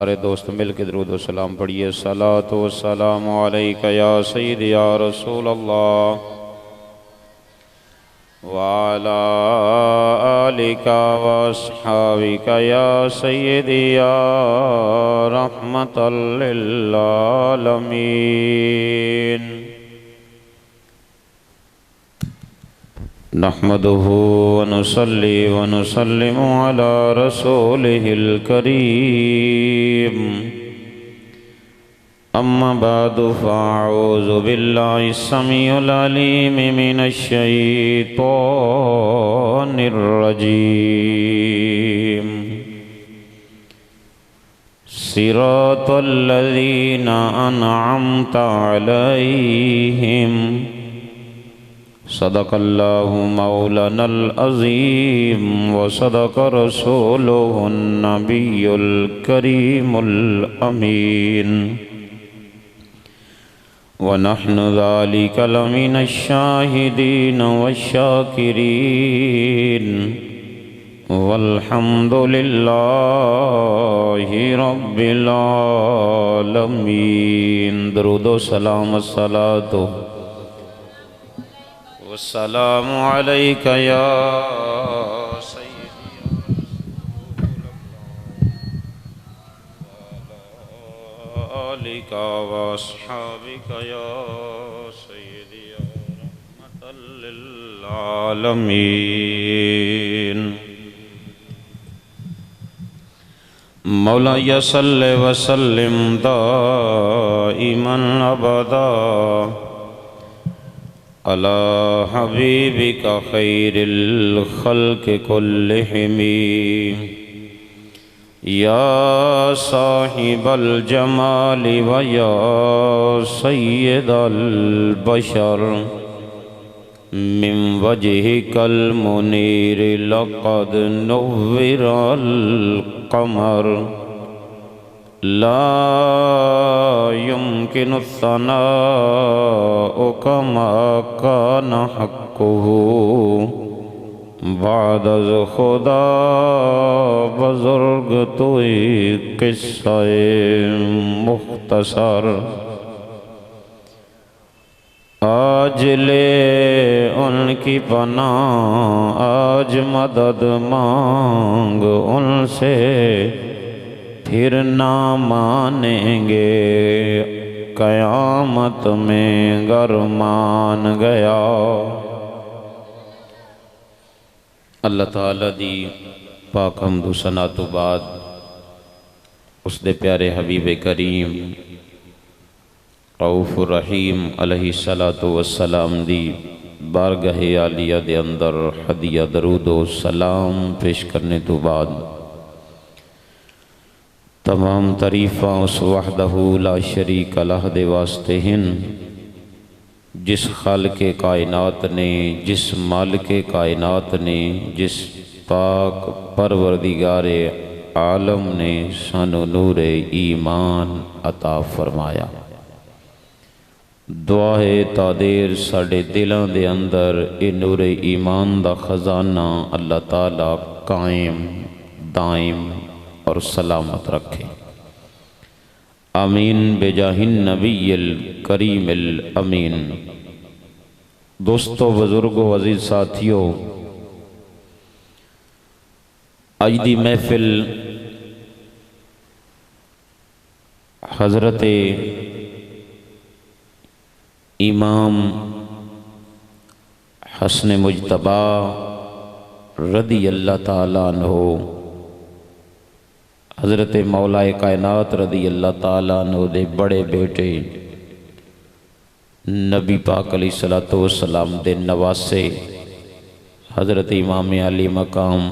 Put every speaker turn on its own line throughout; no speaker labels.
सारे दोस्त मिल के दरूद व सलाम पढ़िए। सलातो व सलामु अलैका या सय्यदी या रसूल अल्लाह व अला आलिका व अस्हाबिका या सय्यदी या रहमतल लिल आलमीन। नहमदुहु व नुसल्ली व नुसल्लिमु अला रसूलिहिल करीम। अम्मा बादु फ़अऊज़ु बिल्लाहि स्समीउल अलीम मिनश शैतानिर रजीम। सिरातल लज़ीना अनअमता अलैहिम। सदक़ल्लाहु मौलानल अज़ीम व सदक़ रसूलुहुन नबियुल करीमुल अमीन। व नहनु ज़ालिका लमिनश शाहिदीन वश्शाकिरीन वल्हम्दुलिल्लाहि रब्बिल आलमीन। दरूदो सलाम अस्सलातु वस्सलामु अलैका या सय्यदी आलिका व अस्हाबिका या सय्यदी या रहमतल लिल आलमीन। मौलाया सल्लि व सल्लिम दाइमन अबदा अला हबीबिका खैरिल खल्क़ कुल्लिहिम। या साहिबल जमाली व या सय्यदल बशर मिन वजहिकल मुनीर लक़द नुव्विरल क़मर। ला युमकिनु सनाउ कमा कान हक़्क़ुहु बाद अज़ खुदा बुज़ुर्ग तुई क़िस्सा-ए मुख़्तसर। आज ले उनकी पनाह, आज मदद मांग उनसे, फिर ना मानेंगे क़यामत में गर मान गया। अल्लाह ताला दी पाक हम्दो सना तो बाद उसदे प्यारे हबीब करीम रऊफ़ रहीम अलैहिस्सलातु वस्सलाम दी बारगाह आलिया दे अंदर हदिया दरूदो सलाम पेश करने तो बाद तमाम तारीफ़ां उस वहदहू ला शरीक लह दे वास्ते हैं जिस खालिक़े कायनात ने, जिस मालिके कायनात ने, जिस पाक परवरदिगारे आलम ने सानू नूरे ईमान अता फरमाया। दुआ है तादेर साडे दिलों दे अंदर ए नूरे ईमान दा खजाना अल्लाह ताला कायम दायम और सलामत रखे। आमीन बेजाहिन नबील करीमिल अमीन। दोस्तों, बुजुर्गों, अजीज साथियों, आज दी महफिल हज़रत इमाम हसन मुजतबा रदी अल्लाह ताला अन्हो, हज़रत मौलाए कायनात रदी अल्लाह ताला अन्हो दे बड़े बेटे नबी पाक अलैहिस्सलातु वस्सलाम दे नवासे हज़रत इमाम अली मकाम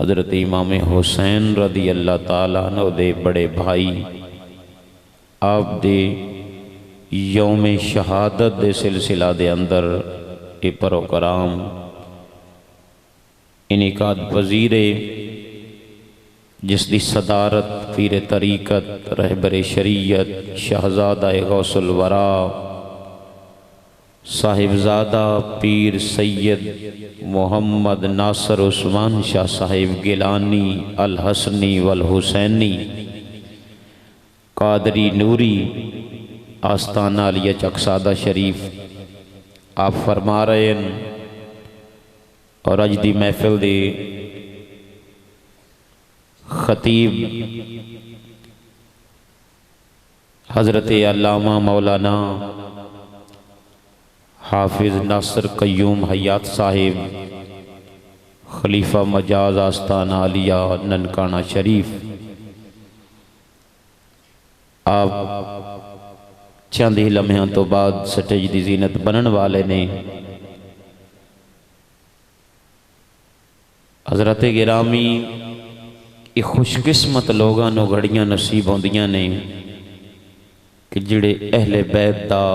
हज़रत इमाम हुसैन रदी अल्लाह ताला अन्हो दे बड़े भाई आप दे यौम शहादत दे सिलसिला दे अंदर ये प्रोग्राम इनिकाद वज़ीरे जिसकी सदारत पीर तरीक़त रहबर शरीयत शहजादा गौसुल वरा साहिबजादा पीर सैयद मोहम्मद नासर उस्मान शाह साहिब गिलानी अल हसनी वल हुसैनी कादरी नूरी आस्ताना अलिया चकसादा शरीफ आप फरमा रहे हैं और अज दी महफिल दे खतीब हज़रत अल्लामा मौलाना हाफिज नासिर कय्यूम हयात साहिब खलीफा मजाज आस्ताना अलिया ननकाना शरीफ आप चंद ही लम्हों तो बाद स्टेज की जीनत बनने वाले ने। हज़रत गिरामी ये खुशकिस्मत लोगों को घड़ियां नसीब होंदियां ने कि जिहड़े अहले बैत दा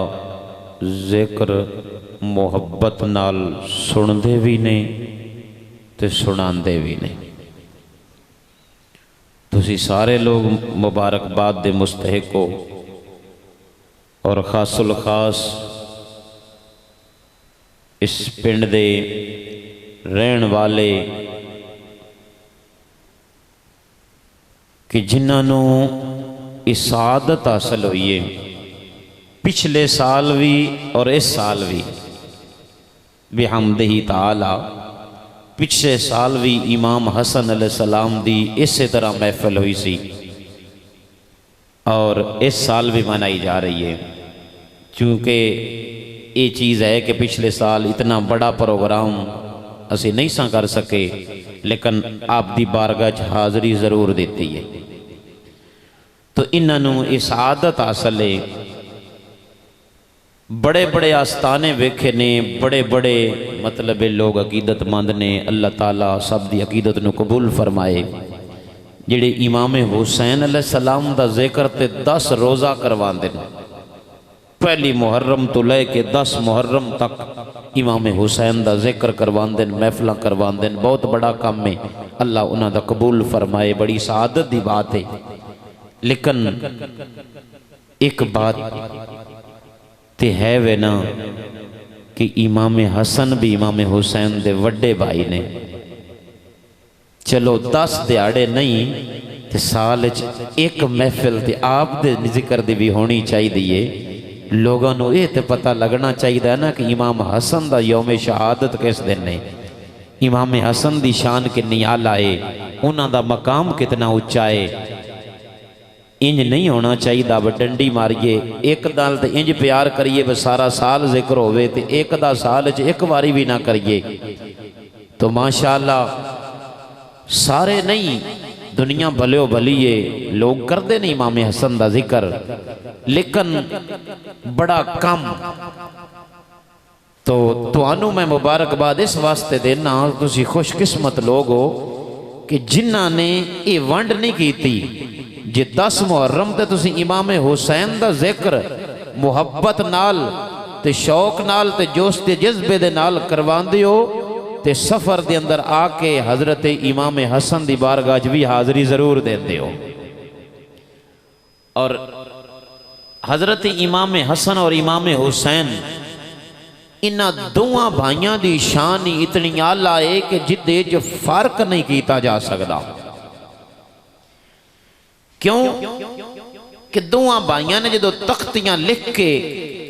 जिक्र मुहब्बत नाल सुनते भी ने ते सुनाते भी ने। तुसी सारे लोग मुबारकबाद दे मुस्तहिक हो और खासुल खास इस पिंड दे रहन वाले कि जिन्होंने इस आदत हासिल हुई है पिछले साल भी और इस साल भी बिहम्दिही ताला। पिछले साल भी इमाम हसन अलैहिस्सलाम दी इस तरह महफिल हुई सी और इस साल भी मनाई जा रही है। क्योंकि ये चीज़ है कि पिछले साल इतना बड़ा प्रोग्राम असी नहीं सा कर सके, लेकिन आप दी बारगाह च हाज़री ज़रूर देती है। तो इन्हों इस आदत हासिल है। बड़े बड़े आस्थाने वेखे ने, बड़े बड़े मतलब लोग अकीदतमंद ने। अल्लाह ताला सब दी अकीदत नूं कबूल फरमाए। जिहड़े इमाम हुसैन अलैहिस्सलाम दा जिक्र ते 10 रोज़ा करवांदे ने, पहली मुहर्रम तो लैके 10 मुहर्रम तक इमाम हुसैन दा जिक्र करवांदे ने, महफिल करवांदे ने। बहुत बड़ा काम है, अल्लाह उन्हां दा कबूल फरमाए। बड़ी सआदत दी बात है। लेकिन एक बात ते है वे ना कि इमाम हसन भी इमाम हुसैन दे वड्डे भाई ने। चलो 10 दिहाड़े नहीं ते साल च एक महफिल ते आप दे जिक्र दी भी होनी चाहिए। लोगों को ये तो पता लगना चाहिए ना कि इमाम हसन दा यौम शहादत किस दिन है, इमाम हसन दी शान कितनी आला है, उन्हां दा मकाम कितना उच्चा है। इंज नहीं होना चाहिए ब डंडी मारिए एक नाल ते इंज प्यार करिए ब सारा साल जिक्र होवे ते एक दा साल च एक बारी भी ना करिए। तो माशाअल्लाह सारे नहीं, दुनिया भलो भली है, लोग करते नहीं इमाम हसन दा जिक्र, लेकिन बड़ा कम। तो तुहानू मैं मुबारकबाद इस वास्ते देना, तुसी खुशकिस्मत लोग हो कि जिन्हां ने ये वंड नहीं की। जे 10 मुहर्रम ते तुसी इमाम हुसैन दा जिक्र मुहब्बत नाल ते शौक नाल ते जोश ते जज्बे दे नाल करवांदे हो ते सफर दे अंदर आके हजरत इमाम हसन दी बारगाह च भी हाज़री जरूर देंदे हो। और हजरत इमाम हसन और इमाम हुसैन इन्हां दोवां भाइयों की शान ही इतनी आला है कि जिदे च फर्क नहीं किया जा सकता। क्यों कि दोवां भाइयों ने जो तख्तियां लिख के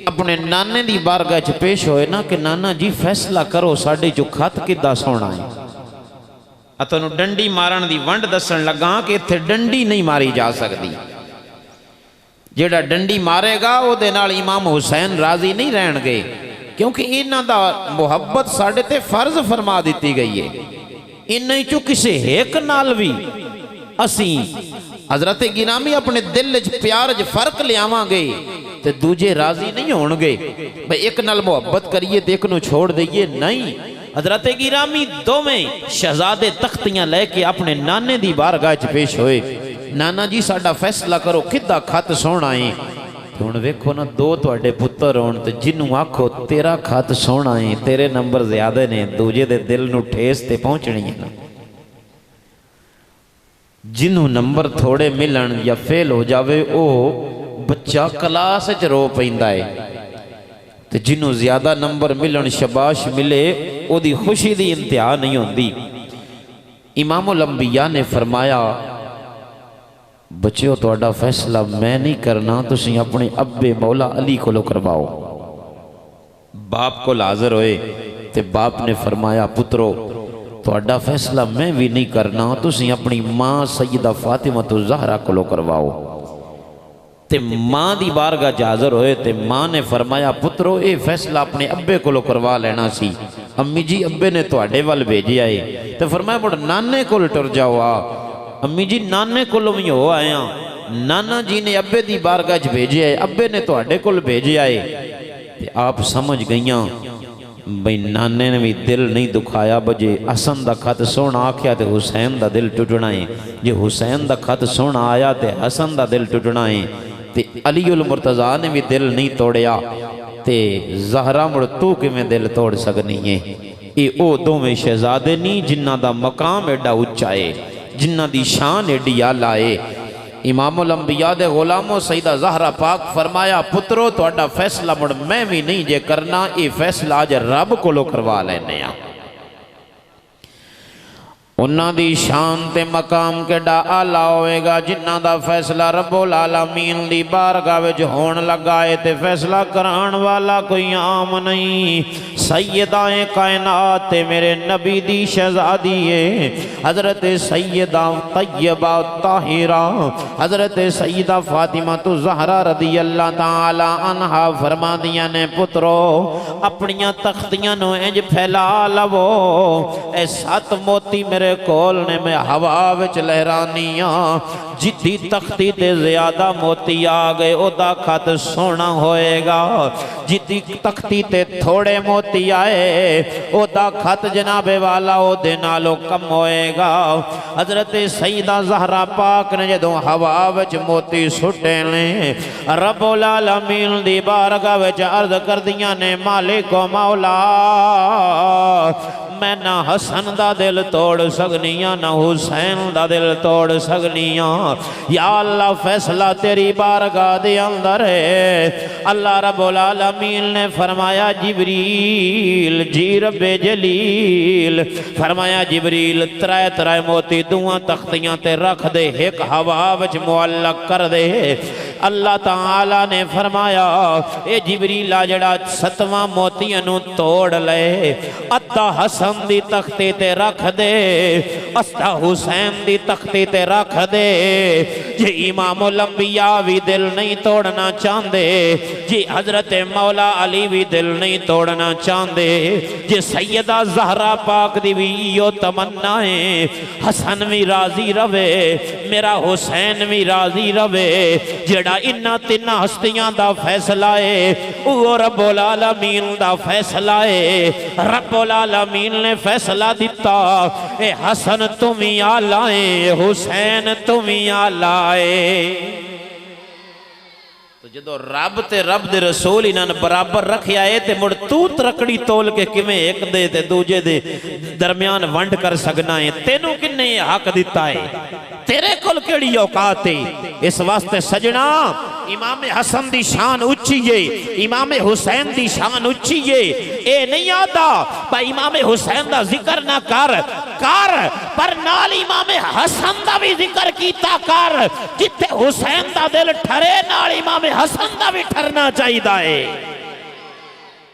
अपने नाने की बारगाह च पेश होए ना कि नाना जी फैसला करो साडे चो खत किद्दां सोना है। तुहानूं डंडी मारन की वंड दसन लगा कि इत्थे डंडी नहीं मारी जा सकती। जिहड़ा डंडी मारेगा उहदे नाल इमाम हुसैन राजी नहीं रहणगे, क्योंकि इन्हां दा मुहब्बत साडे ते फर्ज फरमा दी गई है। इन्हां चों किसी एक नाल भी असी हजरत गिरामी अपने दिल च प्यार च फर्क लियावांगे ते दूजे राजी नहीं होणगे। भाई एक नाल मुहब्बत करिए ते एक नूं छोड़ दईए, नहीं। हजरत गिरामी दोवें शहजादे तख्तियां लैके अपने नाने दी बारगाह च पेश होए। नाना जी साडा फैसला करो किद्दां खत सोहना है। हुण वेखो ना, 2 तुहाडे पुत्तर होण ते जिन्नू आखो तेरा खत सोहना है, तेरे नंबर ज्यादा ने, दूजे दे दिल नूं ठेस ते पहुंचनी है ना। जिन्हों नंबर थोड़े मिलन या फेल हो जावे ओ बच्चा क्लास च रो पैंदा है, ते जिन्हों ज्यादा नंबर मिलन शबाश मिले ओदी खुशी दी इंतहा नहीं होंदी। इमामुल अंबिया ने फरमाया बच्चों तुहाडा फैसला मैं नहीं करना, तुसी अपने अब्बे मौला अली को करवाओ। बाप को हाजिर होए ते बाप ने फरमाया पुत्रो तुहाडा फैसला मैं भी नहीं करना, तुसी अपनी माँ सैयदा फातिमा तो ज़हरा को करवाओ। ते माँ दी बारगाह च हाज़र होए ते माँ ने फरमाया पुत्रो ये फैसला अपने अब्बे को करवा लेना सी। अम्मी जी अब्बे ने तुहाडे वल भेजिया है। तो फरमाया मुड़ नाने कोल टुर जाओ। अम्मी जी नाने कोलों भी हो आया, नाना जी ने अब्बे दी बारगाह च भेजिया है, अब्बे ने तुहाडे कोल भेजिया है। ते आप समझ गईयां बई नाने ने भी दिल नहीं दुखाया। बजे हसन का खत सोहना आख्या तो हुसैन का दिल टुटना है, जे हुसैन का खत सोहना आया तो हसन का दिल टुटना है। ते अली उल मुर्तज़ा ने भी दिल नहीं तोड़िया ते ज़हरा मुड़ तू किवें दिल तोड़ सकनी है। ये ओ दोवें शहजादे नहीं जिन्ना दा मकाम एडा उच्चा है, जिन्ना दी शान एडी आला है। इमामुल अंबिया दे गुलामों सईदा ज़हरा पाक फरमाया पुत्रो तुहाडा फैसला मुड़ मैं भी नहीं जे करना, ये फैसला अज रब कोलों करवा लेने आ। उन्हां दी शान ते मकाम केडा आला होएगा जिन्हां दा फैसला रब्बुल आलमीन दी बारगाह विच होण लगा है। ते फैसला कराण वाला कोई आम नहीं, सैयदाए कायनात ते मेरे नबी दी शहजादी है हजरत सैयदा तैयबा ताहिरा हजरत सैयदा फातिमा तो ज़हरा रदी अल्लाह ताला अन्हा फरमादियां ने पुत्रो अपनियां तख्तियां नु इंज फैला लवो, ए 7 मोती मेरे कोल ने मैं हवा विच लहरानिया। जिद्दी तख्ती ते ज्यादा मोती आ गए ओदा खत सोना होएगा, जिद्दी तख्ती ते थोड़े मोती आए ओदा खत जनाबे वाला ओदे नालों कम होएगा। हजरत सईदा ज़हरा पाक ने जदों हवा विच मोती सुटे ने रब्बुल आलमीन दी बारगाह विच अर्ज कर दियां ने मालिक मौला मैं ना हसन दा दिल तोड़ सकनिया ना हुसैन दा दिल तोड़ सकनिया। या अल्लाह फैसला तेरी बारगाह दे अंदर है। अल्लाह रब्बुल आलमीन ने फरमाया जिब्रील जी रब्बे जलील फरमाया जिब्रील 3 मोती दुआं तख्तियां ते रख दे, एक हवा विच मुअल्लक कर दे। अल्लाह ताला ने फरमाया ए जिब्रीला जड़ा 7वां मोतियां नू तोड़ ले, अद्धा हसन दी तख्ती ते रख दे, अद्धा हुसैन दी तख्ती ते रख दे। जे इमामुल अंबिया भी दिल नहीं तोड़ना चाहते, जे हजरत मौला अली भी दिल नहीं तोड़ना चाहते, जे सैयदा ज़हरा पाक दी भी यो तमन्ना है हसन भी राजी रवे मेरा हुसैन भी राजी रवे। जेड़ा इन्ना 3 हस्तियां दा फैसला है वो रब्बुल आलमीन दा फैसला है। रब्बुल आलमीन ने फैसला दिता ए हसन तुम ही आला है, हुसैन तुम ही आला है। तो जो रब ते रब दे रसूल इन्होंने बराबर रखिया है ते मुड़ तू तरकड़ी तोल के किवें एक दे ते दूजे दे दरमियान वंड कर सकना है? तेनू किन्ने हक दिता है? तेरे कोल केड़ी औकात है? इस वास्ते सजना इमाम हसन दी शान उच्ची है, इमाम हुसैन दी शान उच्ची है। ए नहीं आता पर इमाम हुसैन दा जिक्र ना कर कर पर नाल इमाम हसन दा भी जिक्र कीता कर। जिथे हुसैन दा दिल ठरे नाल इमाम हसन दा भी ठरना चाहिए है।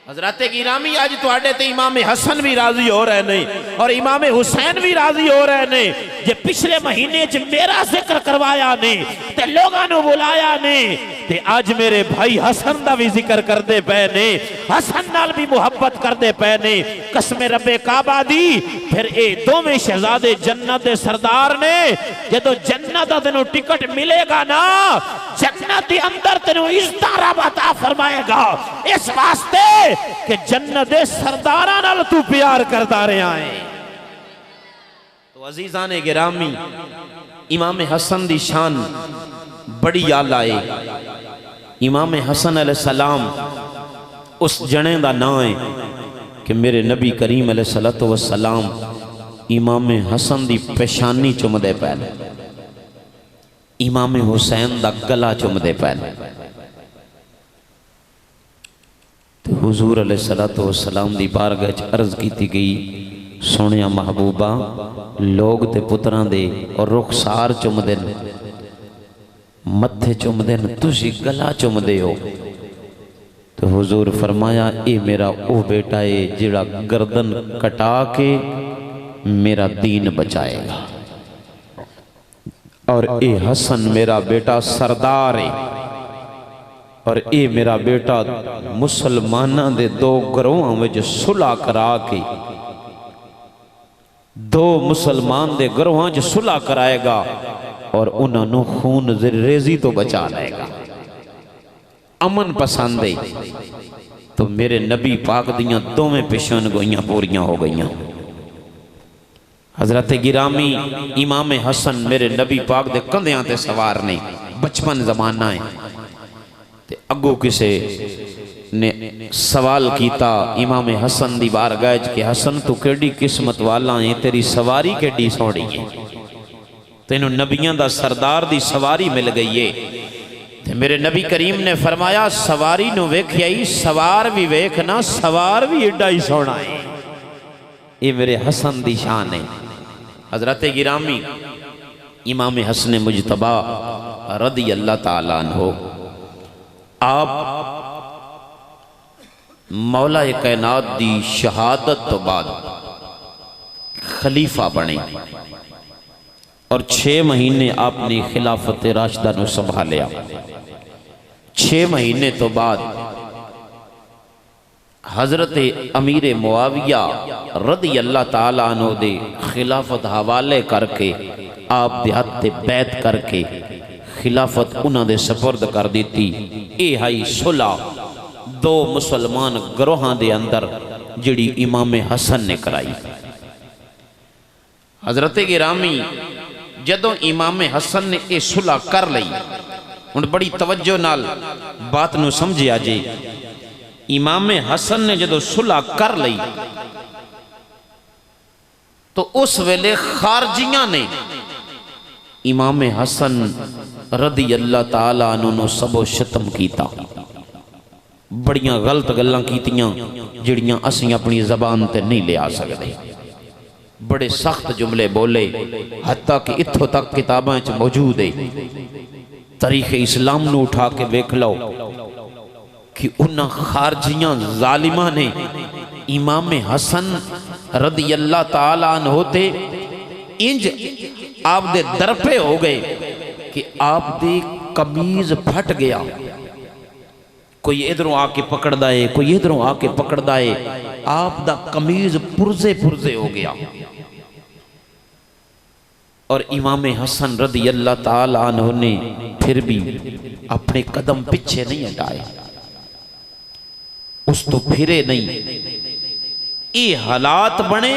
हजरत गिरामी आज तुहाडे ते इमाम हसन भी राजी हो रहे नहीं और इमाम हुसैन भी राजी हो रहे नहीं। जे पिछले महीने च मेरा जिक्र करवाया नहीं ते लोगों ने बुलाया नहीं ते आज मेरे भाई हसन दा भी जिक्र करते पे ने, हसन नाल भी मुहब्बत करते पे ने। कसमे रब्बे काबा दी फिर ए दोवें शहजादे जन्नत दे सरदार ने जदों जन्नत दा तेनू टिकट मिलेगा ना जन्नत दे अंदर तेनू इज्जत रब अता फरमाएगा। इस वास्ते कि जन्नत दे सरदारां नाल तू प्यार करता रहा है। तो अजीज़ान गिरामी इमाम हसन दी शान बड़ी आला है। इमाम हसन अलैहिस्सलाम उस जने दा नाम है कि मेरे नबी करीम अलैहिस्सलातु वस्सलाम इमाम हसन दी पेशानी चुमदे पे, इमाम हुसैन दा गला चुमदे पे। तो हुजूर अलैहिस्सलातु वस्सलाम दी बारगाह च अर्ज की गई सोनिया महबूबा लोग ते पुत्रां दे और रुखसार चुमदे ने मत्थे चुमदे न, तुसी गला चुमदे हो। तो हुजूर फरमाया ये मेरा वो बेटा है जिहड़ा गर्दन कटा के मेरा दीन बचाएगा, और ये हसन मेरा बेटा सरदार है, और ये मेरा बेटा मुसलमाना दे दो गरोहां विच सुलह करा के, दो मुसलमान दे गरोहां च सुलह कराएगा और उन्होंने खून रेजी तो बचा लेगा। अमन पसंद है। तो मेरे नबी पाक दियां दोवें पेशन गोइयां पूरियां हो गईयां। हजरत गिरामी इमाम हसन मेरे नबी पाक दे कंधियां ते सवार ने। बचपन जमाना है ते अगू किसे ने सवाल किया इमाम हसन दी बारगाह च कि हसन तू केड़ी किस्मत वाला है, तेरी सवारी केड़ी सोहनी है, तेनू नबियां दा सरदार दी सवारी मिल गई है। ते मेरे नबी करीम ने फरमाया सवारी नु वेख्या ही सवार भी वेखना, सवार भी एडा ही सोहना है। ये मेरे हसन दी शान है। हजरत गिरामी इमाम हसन मुजतबा रदी अल्लाह ताला अन्हो आप मौला कायनात दी शहादत तो बाद खलीफा बने और 6 महीने आपने खिलाफत राशिदा नू संभालिया। 6 महीने तो बाद हजरत अमीर मुआविया रदी अल्लाह ताला अन्हु दे खिलाफत हवाले करके आप दे हत्थे बैत करके खिलाफत उन्हां दे सपुर्द कर दी। ये हाई सुलह दो मुसलमान गरोहां दे अंदर जिहड़ी इमाम हसन ने कराई। हजरत गिरामी जदों इमाम हसन ने यह सुलह कर लई, हुण बड़ी तवज्जो नाल बात नू समझिया जे। इमाम हसन ने जदों सुलह कर लई तो उस वेले खारजियां ने इमाम हसन रदी अल्लाह ताला अन्हु सबो शतम कीता। बड़ियां गलत गल्लां कीतियां जिहड़ियां असीं अपनी जबान ते नहीं लिया सकदे। बड़े सख्त जुमले बोले, हत्ता कि इत्थों तक किताबां च मौजूद है। तारीख इस्लाम नू उठा के वेख लो कि उन्हां खारजियां जालिमां ने इमाम हसन रदी अल्लाह ताला अन्हु ते इंज आप दे दरपे हो गए कि आप दी कमीज फट गया। कोई इधरों आके पकड़दा है, कोई इधरों आके पकड़दा है, आप दा कमीज पुरजे पुरजे हो गया। और इमाम हसन रदी अल्लाह ताला अन्हु ने फिर भी अपने कदम पीछे नहीं हटाए, उस तो फिरे नहीं। ये हालात बने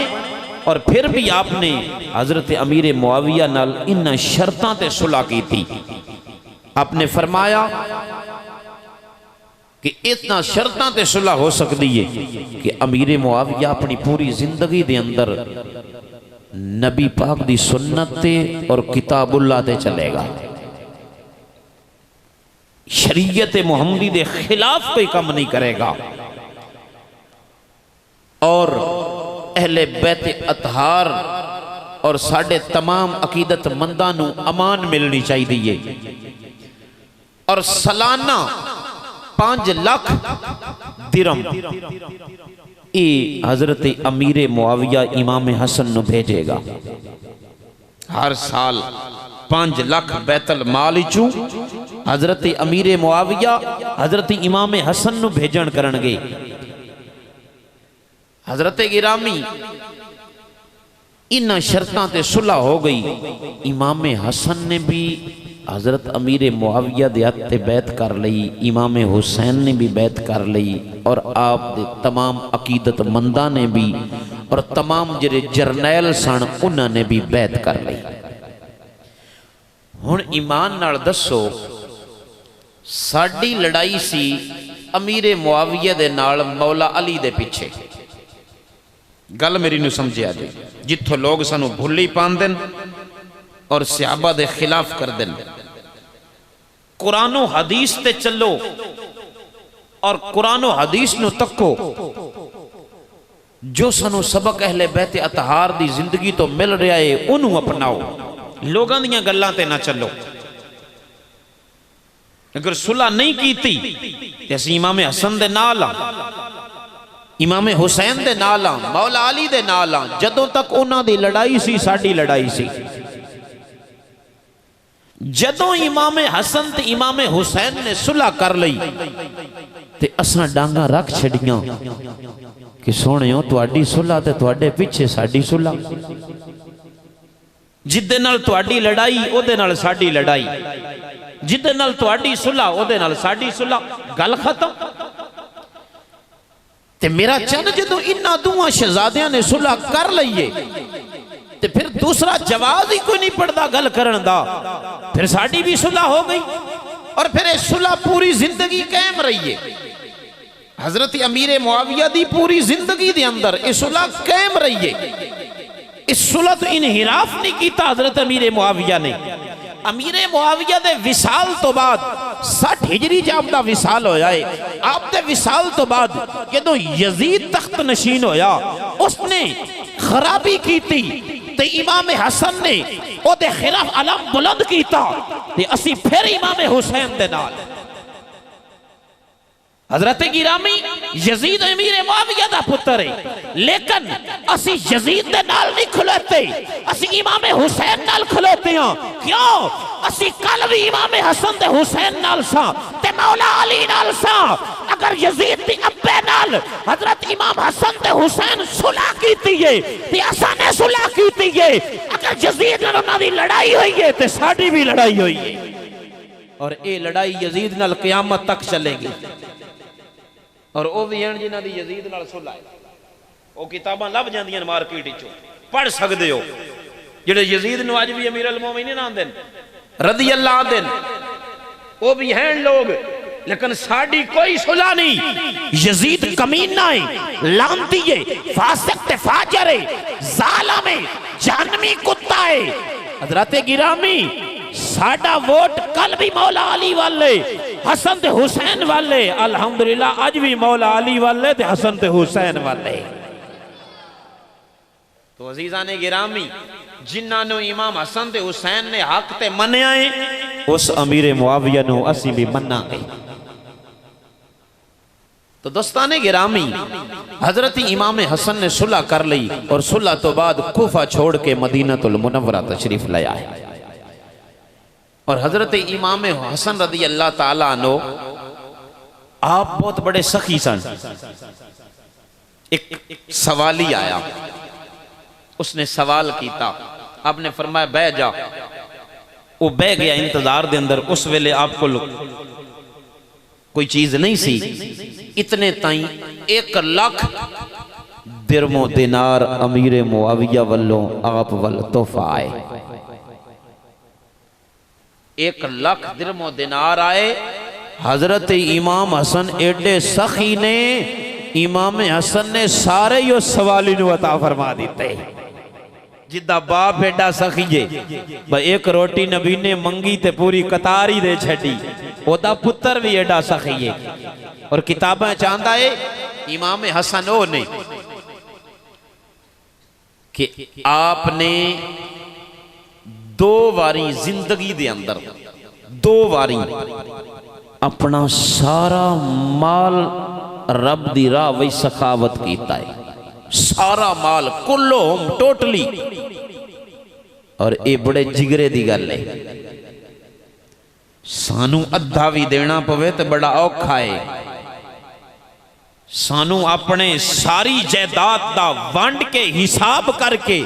और फिर भी आपने हजरत अमीर मुआविया नाल इन शर्तां ते सुलह की थी। आपने फरमाया कि इतना शर्तां ते सुलह हो सकती है कि अमीर मुआविया अपनी पूरी जिंदगी दे अंदर नबी पाक दी सुन्नत ते और किताबुल्लाह ते चलेगा। शरीयत मुहम्मदी दे खिलाफ कोई काम नहीं करेगा और अहले बैत अतहार और साढ़े तमाम अकीदत मंदा नू अमान मिलनी चाहिए। और सालाना 5 लाख दिरम ये हजरत अमीर मुआविया इमाम हसन नू भेजेगा। हर साल 5 लाख बैतल माल चू हजरत अमीर मुआविया हजरत इमाम हसन नू भेजन करनगे। हजरत गिरामी इन शर्तां ते सुलह हो गई। इमाम हसन ने भी हजरत अमीर मुआविया दे हत्थे बैत कर लई, इमाम हुसैन ने भी बैत कर लई और आप दे तमाम अकीदत मंदा ने भी और तमाम जिहड़े जरनैल सन उन्होंने भी बैत कर लई। हुण ईमान नाल दसो साडी लड़ाई सी अमीर मुआविया दे नाल मौला अली दे पिछे। गल मेरी नू समझिया जी, जिथों लोग सानू भुल्ली पांदे और सहाबा दे खिलाफ कर देन। कुरानो हदीस ते चलो और कुरानो हदीस नू तको। जो सानू सबक अहले बैत अतहार दी जिंदगी तो मिल रहा है उन्होंने अपनाओ, लोगों दीयां गल्लां ते ना चलो। अगर सुलह नहीं की ते असीं इमाम हसन दे नाल आ, इमाम हुसैन दे नाल आ, मौला अली दे नाल आ। जदों तक उन्हां दी लड़ाई सी साडी लड़ाई सी। जदों इमाम हसन ते इमाम हुसैन ने सुलह कर लई ते असां डांगा रख छड़ियां कि सोहणियो तुहाडी सुलह ते तुहाडे पिछे साडी सुलह, जिदे नाल तुहाडी लड़ाई ओदे नाल साडी लड़ाई, जिदे नाल तुहाडी सुलह ओदे नाल साडी सुलह, गल खत्म। ते मेरा चंद जदों इन्हां दोवां शहजादियां ने सुलह कर लईए ते फिर दूसरा जवाब ही कोई नहीं पड़ता गल करन दा, फिर साडी भी सुलह हो गई और फिर ये सुलह पूरी जिंदगी कायम रही है। हजरत अमीर मुआविया दी पूरी जिंदगी दे अंदर ये सुलह कायम रही है। इस सुलह तो इनहिराफ नहीं किया हजरत अमीर मुआविया ने। अमीर मुआविया दे विसाल तो बाद 60 हिजरी जब दा विसाल होया है, आप दे विसाल तो बाद जदों यजीद तख्त नशीन होया उसने खराबी की थी ते इमाम हसन ने ओदे खिलाफ अलम बुलंद कीता ते असी फिर इमाम हुसैन दे नाल। हजरत गिरामी यजीद अमीर मुआविया दा पुत्र है, लेकिन असी यजीद दे नाल नहीं खलोते, असी इमाम हुसैन नाल खलोते हां। क्यों? असी कल भी इमाम हसन दे हुसैन नाल सा ते मौला अली नाल सा। अगर यजीद दी अब्बे नाल हजरत इमाम हसन ते हुसैन सुलह कीती है ते असां ने सुलह कीती है। अगर यजीद नाल उन्हां दी लड़ाई हुई है ते साडी भी लड़ाई हुई है और ये लड़ाई यजीद नाल क़यामत तक चलेगी। और वह भी हैं जिन्हां दी यजीद नाल सुलह है, वो किताबां लभ जांदियां मार्केट विचों, पढ़ सकदे हो। जिहड़े यजीद नूं अज भी अमीर अल मोमिनीन आंदे रज़ी अल्लाह आंदे, वो भी हैं लोग, लेकिन साडी कोई सुलह नहीं। यजीद कमीना है, लानती है, फासिक ते फाजिर है, जालिम है, जहन्नमी कुत्ता है। हजरत गिरामी साडा वोट कल भी मौला अली वाले, हसन ते हुसैन वाले, अल्हम्दुलिल्लाह आज भी मौला अली वाले ते हसन ते हुसैन वाले। तो अजीजा ने गिरामी जिन्होंने इमाम हसन ते हुसैन ने हक ते मन्या है, उस अमीर मुआविया नूं असी भी मन्नांगे। तो दोस्ताने गिरामी हजरत इमाम हसन ने सुलह कर ली और सुलह तो बाद कूफा छोड़ के मदीनतुल मुनव्वरा तशरीफ लाया है। और हजरत इमाम हसन रज़ी अल्लाह ताला अन्हु आप बहुत बड़े सखी सन। एक सवाली आया, उसने सवाल किया, आपने फरमाया बह जा। वो बह गया इंतजार दे अंदर। उस वेले आपको कोई चीज नहीं सी, इतने ताई 1 लाख दिरमो दिनार अमीर मुआविया वल्लों आप वल तोहफा आए। 1 लाख दिरमो दिनार आए। हजरत इमाम हसन एडे सखी ने, इमाम हसन ने सारे यो सवाली नूं अता फरमा दिते। जिदा बाप एडा सखी जे, एक रोटी नबी ने मंगी ते पूरी कतार ही दे छड़ी, ओदा पुत्र भी एडा सखी है। और किताबें चाहता है इमाम हसन ओ ने कि आपने 2 बारी जिंदगी दे अंदर 2 बारी अपना सारा माल रब दी राह वही सखावत कीता है, सारा माल कुल्लो टोटली। और ये बड़े जिगरे दी गल है, सानू अद्धा भी देना पवे तो बड़ा औखा है। सानू अपने सारी जायदाद दा वंड के हिसाब करके,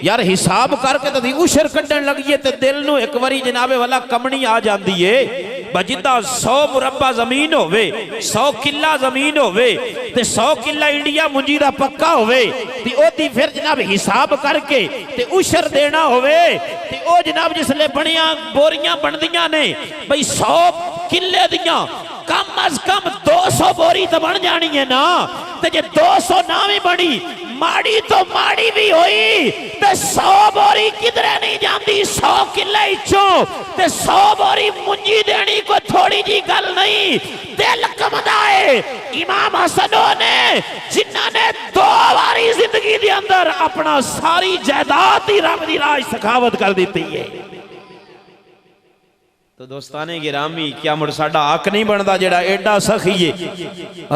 यार हिसाब करके तो उशर कड्डन लगिए तो दिल नू एक बारी जनाबे वाला कमनी आ जाती है। जिदा 100 मुरब्बा जमीन होवे, 100 किला जमीन होवे ते 100 किला इंडिया मुंजी दा पक्का होवे ते ओदी फिर जनाब हिसाब करके ते उशर देना होवे ते ओ जनाब जिसले बनिया बोरियां बनदियां ने भाई 100 किले दियां कम अज कम 200 बोरी तो बन जानी है ना। ते जे 200 ना भी बनी, माड़ी तो माड़ी भी हुई ते 100 बोरी किधरे नहीं जाती। 100 किले चों ते 100 बोरी मुंजी देनी कोई थोड़ी जी गल नहीं। दिल कमदा है इमाम हसनों ने, जिन्हां ने 2 बारी जिंदगी दे अंदर अपना सारी जायदाद ही रब दी राह सखावत कर दी है। तो दोस्ताने गिरामी क्या मुड़ साडा हक नहीं बनता जेड़ा एडा सखी है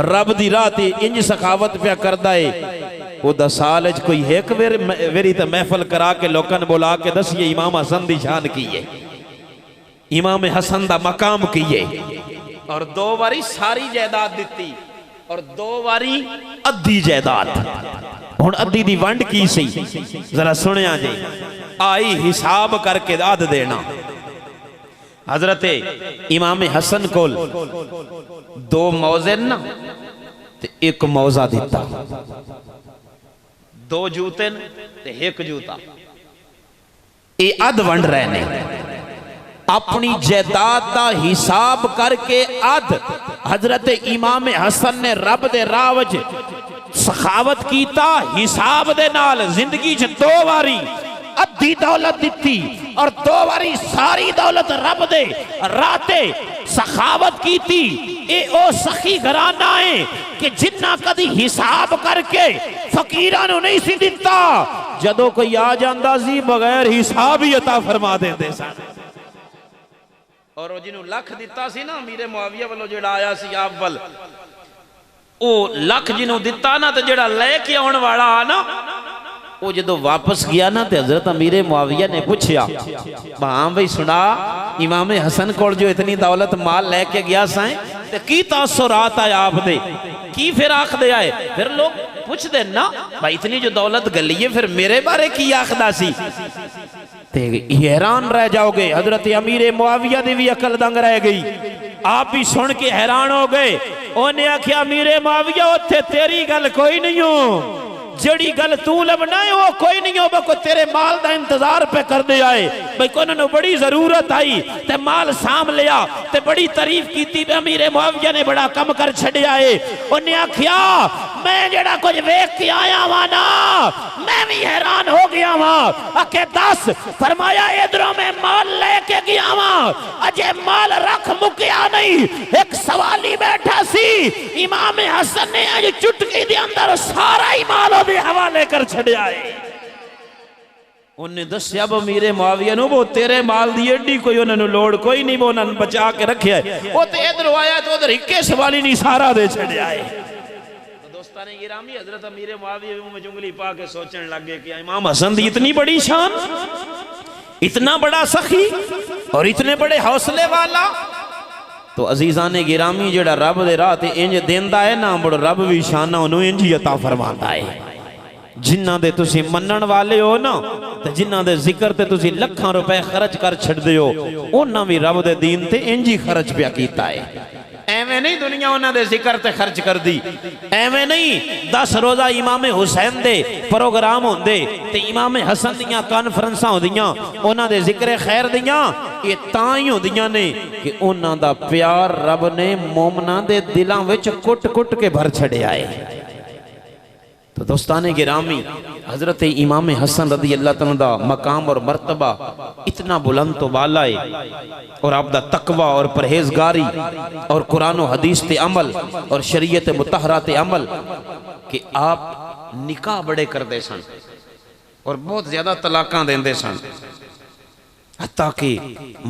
रब दी राह ते इंज सखावत पिया करदा है ओदा साल च कोई एक वेरी तो महफल करा के लोकां ने बुला के दसिए इमाम हसन दी शान की है, इमाम हसन दा मकाम की है। और 2 बारी सारी जायदाद दिती और 2 बारी अद्धी जायदाद। हुण अद्धी दी वंड की सी जरा सुनिया जे, आई हिसाब करके अद देना। हजरत इमाम हसन कोल 2 मौजे ना ते 1 मौजा दिता, 2 जूते ते 1 जूता। ये अद वंड रहे ने अपनी जायदाद का हिसाब करके अद। हजरत इमाम हसन ने रब दे राह विच सखावत कीता, हिसाब दे नाल जिंदगी च 2 बारी अद्धी दौलत दिती और 2 बारी सारी दौलत रब दे राते सखावत कीती। ए ओ सखी घराना है कि जिन्ना कदी हिसाब करके फकीरां नूं नहीं सी दिता, जदों कोई आ जांदा सी बगैर हिसाब ही अता फरमा देंदे सन। और जिन्हों लख दिता सी ना अमीर मुआविया वालों जेड़ा आया सी आप वल, ओ लख जिन्हों दिता ना, तो जेड़ा लेके आने वाला ना वो जो वापस गया ना, तो हजरत अमीर मुआविया ने पूछया हाँ भाई सुना इमाम हसन को जो इतनी दौलत माल लेके गया साए ते की तासुरात आए आप दे, की फिर आखदे आए। फिर लोग पूछते ना भाई इतनी जो दौलत गली है फिर मेरे बारे की आखदा सी, ते हैरान रह जाओगे। हजरत अमीर मुआविया दी भी अकल दंग रह गई, आप भी सुन के हैरान हो गए। उन्हें आख्या अमीर मुआविया उत्थे तेरी गल कोई नहीं हो, जड़ी गल तू लबना है वो कोई नहीं हो, को तेरे माल का इंतजार पे कर दे आए भाई को उन्होंने बड़ी जरूरत आई ते माल साम लिया ते बड़ी तारीफ की। अमीर मुआविया ने बड़ा कम कर छड़िया है। उन्हें आख्या मैं जड़ा कुछ वेख के आया वा ना मैं भी हैरान हो गया वहां। आके 10 फरमाया इधरों मैं माल लेके गया वहां अजय माल रख मुकिया नहीं, एक सवाली बैठा सी। इमाम हसन ने आज चुटकी दे अंदर सारा ही माल दे हवाले कर छड़िया है। उन्हें दस्या अमीर मुआविया नु वो तेरे माल दी एडी कोई उन्होंने लोड़ कोई नहीं, वो उन्होंने बचा के रखे है। वो तो इधर आया तो उधर इक्के सवाली नहीं सारा दे छड़िया है। तो दोस्ताने गिरामी हजरत अमीर मुआविया मुंह में जुंगली पा के सोचने लगे कि इमाम हसन दी इतनी बड़ी शान, इतना बड़ा सखी और इतने बड़े हौसले वाला। तो अजीजा ने गिरामी जेड़ा रब दे राह ते इंज देंदा है ना, बड़ रब भी शाना उन्होंने इंज ही अता फरमाता है। जिन्ना दे तुसी मनन वाले हो ना, ते जिन्ना दे जिक्र ते तुसी लाखां रुपए खर्च कर छड़दे हो, उन्हां भी रब दे दीन ते इंज ही खर्च पिया कीता है। एवें नहीं दुनिया उन्हां दे जिक्र ते खर्च कर दी, एवें नहीं 10 रोजा इमाम हुसैन दे प्रोग्राम होंदे ते इमाम हसन दियां कॉन्फ्रेंसां होंदियां, उन्हां दे जिक्र खैर दियां ये तां ही होंदियां ने कि उन्हां दा प्यार रब ने मोमना दे दिलां विच कुट-कुट के भर छड़िया है। तो दोस्ताने गिरामी हजरत इमाम हसन रदी अल्लाह तआला दा मकाम और मर्तबा इतना बुलंद तो वाला है, और आपदा तकवा और परहेजगारी और कुरान और हदीस ते अमल और शरीयत मुतहरा ते अमल कि आप निकाह बड़े करते सन और बहुत ज्यादा तलाकां देंदे सन। हत्ता कि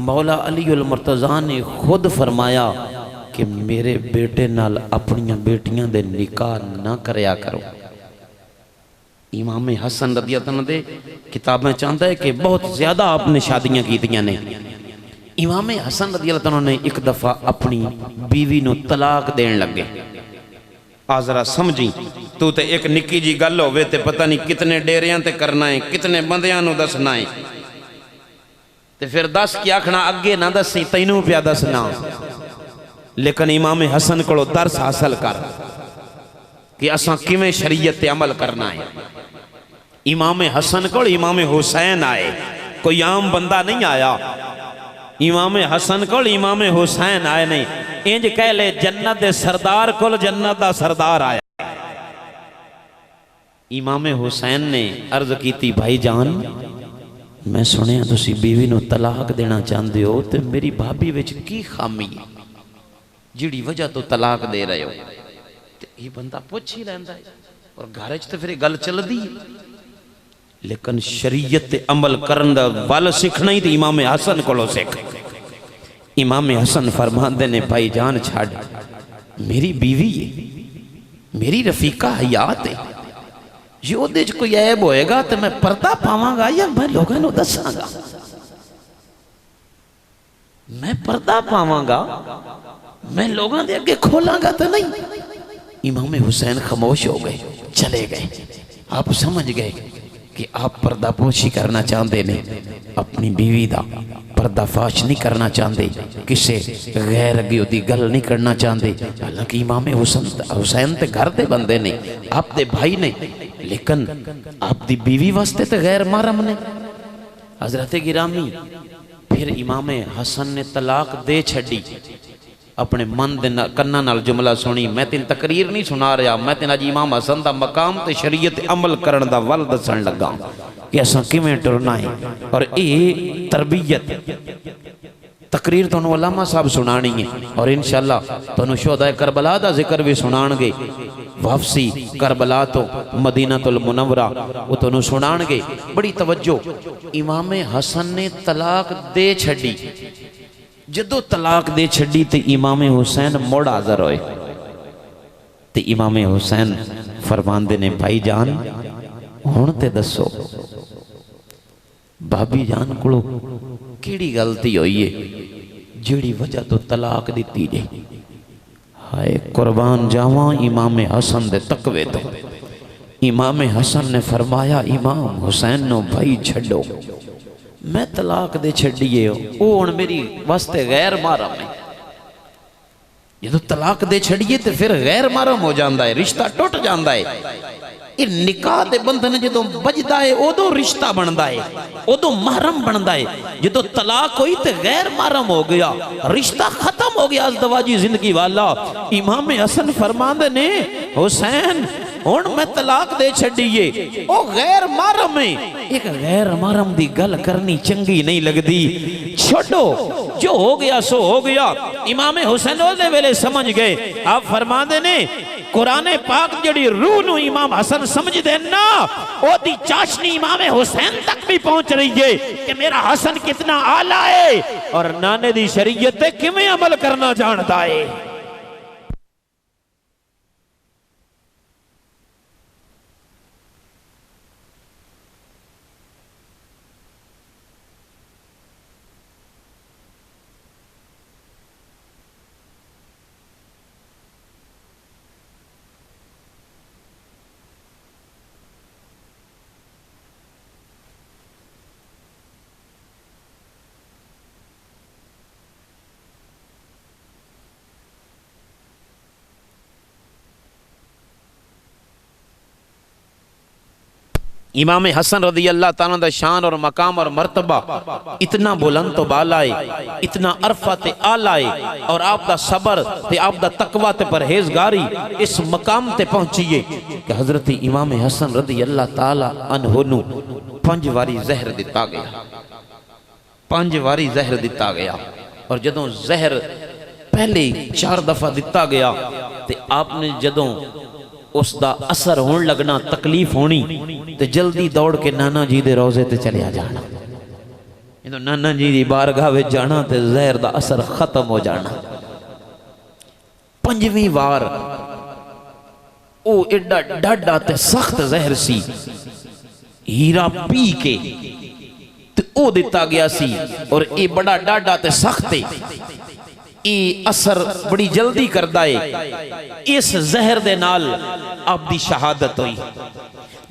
मौला अली उल मुर्तज़ा ने खुद फरमाया कि मेरे बेटे नाल अपनियां बेटियां दे निकाह ना करया करो। इमाम हसन रज़ी अल्लाह अन्हु दे किताबें चाहता है कि बहुत ज्यादा आपने शादियां कीतियां ने। इमाम हसन रज़ी अल्लाह अन्हु ने एक दफा अपनी बीवी नूं तलाक देन लगे। आ जरा समझी तू ते एक निक्की जी गल होवे ते पता नहीं कितने डेरियां ते करना है, कितने बंदियां नूं दसना है, ते फिर दस की आखना अगे ना दसी तैनू पिया दसना। लेकिन इमाम हसन को दर्स हासिल कर कि असां किवें शरीयत ते अमल करना है। इमाम हसन को इमाम हुसैन आए, कोई आम बंदा नहीं आया। इमाम हसन को इमाम हुसैन आए नहीं, इंज कह ले जन्नत दे सरदार को जन्नत दा सरदार आया। इमाम हुसैन ने अर्ज की भाई जान मैं सुनिया तुसी बीवी नूं तलाक देना चाहते हो, तो मेरी भाभी विच की खामी है जिहड़ी वजह तो तलाक दे रहे हो। ये बंदा पूछ ही लैंदा है और घर च तो फिर गल चलदी है, लेकिन शरीयत ते अमल करन दा वल सीखना ही तो इमाम हसन कोलों सीख। इमाम हसन फरमाते ने भाई जान छाड़, मेरी बीवी है, मेरी रफीका हयात है, जे ओदे च कोई ऐब होएगा तो मैं पर्दा पावांगा या मैं लोगों को दसांगा? मैं पर्दा पावांगा, मैं लोगों के अगे खोलांगा तो नहीं। इमाम हुसैन खामोश हो गए, चले गए। आप समझ गए कि आप पर्दापोशी करना चाहते ने, अपनी बीवी का पर्दाफाश नहीं करना चाहते, किसी गैर अगे उसकी गल नहीं करना चाहते। हालांकि इमाम हुसैन तो घर के बंदे ने, आप दे भाई ने, लेकिन आपकी बीवी वास्ते तो गैर महरम ने। हजरत गिरामी फिर इमाम हसन ने तलाक दे छड़ी। अपने मन के कन्ना नाल जुमला सुनी, मैं तेन तकरीर नहीं सुना रहा, मैं तेन अज इमाम हसन का मकाम ते शरीयत अमल करने का वल दसन लगा कि असा किवें टुरना है। और ये तरबियत तकरीर तुहानू अल्लामा साहब सुनानी है, और इंशाअल्लाह तुहानू शुहदा करबला का जिक्र भी सुनाणगे। वापसी करबला तो मदीनातुल मुनव्वरा वो तुहानू सुनाणगे। बड़ी तवज्जो, इमाम हसन ने तलाक दे छड़ी। जदों तलाक दे छड़ी तो इमाम हुसैन मुड़ हाज़र होए। तो इमाम हुसैन फरमांदे ने भाई जान हुण ते दसो भाभी जान को केड़ी गलती हुई है जिहड़ी वजह तो तलाक दी जे? हाय कुर्बान जावां इमाम हसन दे तकवे तो। इमाम हसन ने फरमाया इमाम हुसैन नो भाई छड्डो, मैं तलाक दे छड़िए वो हुण मेरी वास्ते गैर महरम है। जो तलाक दे छड़िए तो फिर गैर महरम हो जाता है, रिश्ता टुट जाता है। ये निकाह दे बंधन जो बजदा है उदों रिश्ता बनता है, उदों महरम बनता है। जो तलाक हुई तो गैर महरम हो गया, रिश्ता खत्म हो गया अज़दवाजी जिंदगी वाला। इमाम हसन फरमांदे ने हुसैन हुण मैं तलाक दे छड़िए, ओ गैर महरम है। एक गैर महरम दी गल करनी चंगी नहीं लगती, छोड़ो जो हो गया सो हो गया। इमाम हुसैन ओदे वेले समझ गए। आप फरमांदे ने कुरान पाक जड़ी रूह नू इमाम हसन समझदे ना, ओदी चाशनी इमाम हुसैन तक भी पहुंच रही है कि मेरा हसन कितना आला है और नाने दी शरीयत ते किवें अमल करना जानता है। इमाम हसन रदी अल्लाह ताला दा शान और मकाम और मर्तबा इतना बुलंद तो बाला है, इतना अरफा ते आला है। और आप दा सबर ते आप दा तकवा ते परहेजगारी इस मकाम ते पहुंची है कि हजरत इमाम हसन रदी अल्लाह ताला अन्हु नू 5 वारी जहर दिता गया, 5 वारी जहर दिता गया। और जदों जहर पहले 4 दफा दिता गया ते आपने जदों उसका असर होने लगना, तकलीफ होनी, तो जल्दी दौड़ के नाना जी दे रोजे ते चलिया जाना। तो नाना जी की बारगाह में जाना तो जहर का असर खत्म हो जाना। 5वीं बार वो एडा डाडा ते सख्त जहर सी, हीरा पी के तो वो दिता गया सी। और ये बड़ा डाडा ते सख्त है, ये असर बड़ी जल्दी करता है। इस जहर दे नाल आप दी शहादत हुई।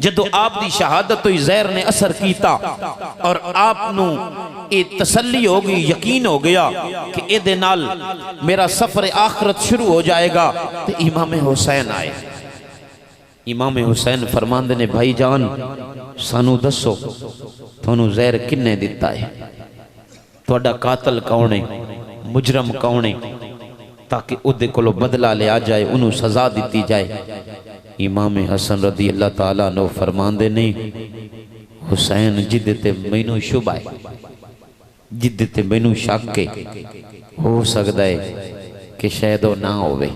जदों आप दी शहादत हुई जहर ने असर किया और आप नू ये तसल्ली हो गई, यकीन हो गया कि ये नाल मेरा सफर आखरत शुरू हो जाएगा। तो इमाम हुसैन आए। इमाम हुसैन फरमांदे ने भाई जान सानू दसो थानू जहर किन्ने दिता है, तुहाडा कातल कौन है, मुजरम कौन है, ताकि उहदे कोलों बदला लिया जाए, उन्होंने सजा दी जाए। इमाम हसन रदी अल्लाह ताला नो फरमांदे ने हुसैन जिदे ते मैनू शुबा है, जिदे ते मैनू शक है, हो सकता है कि शायद वो ना होवे।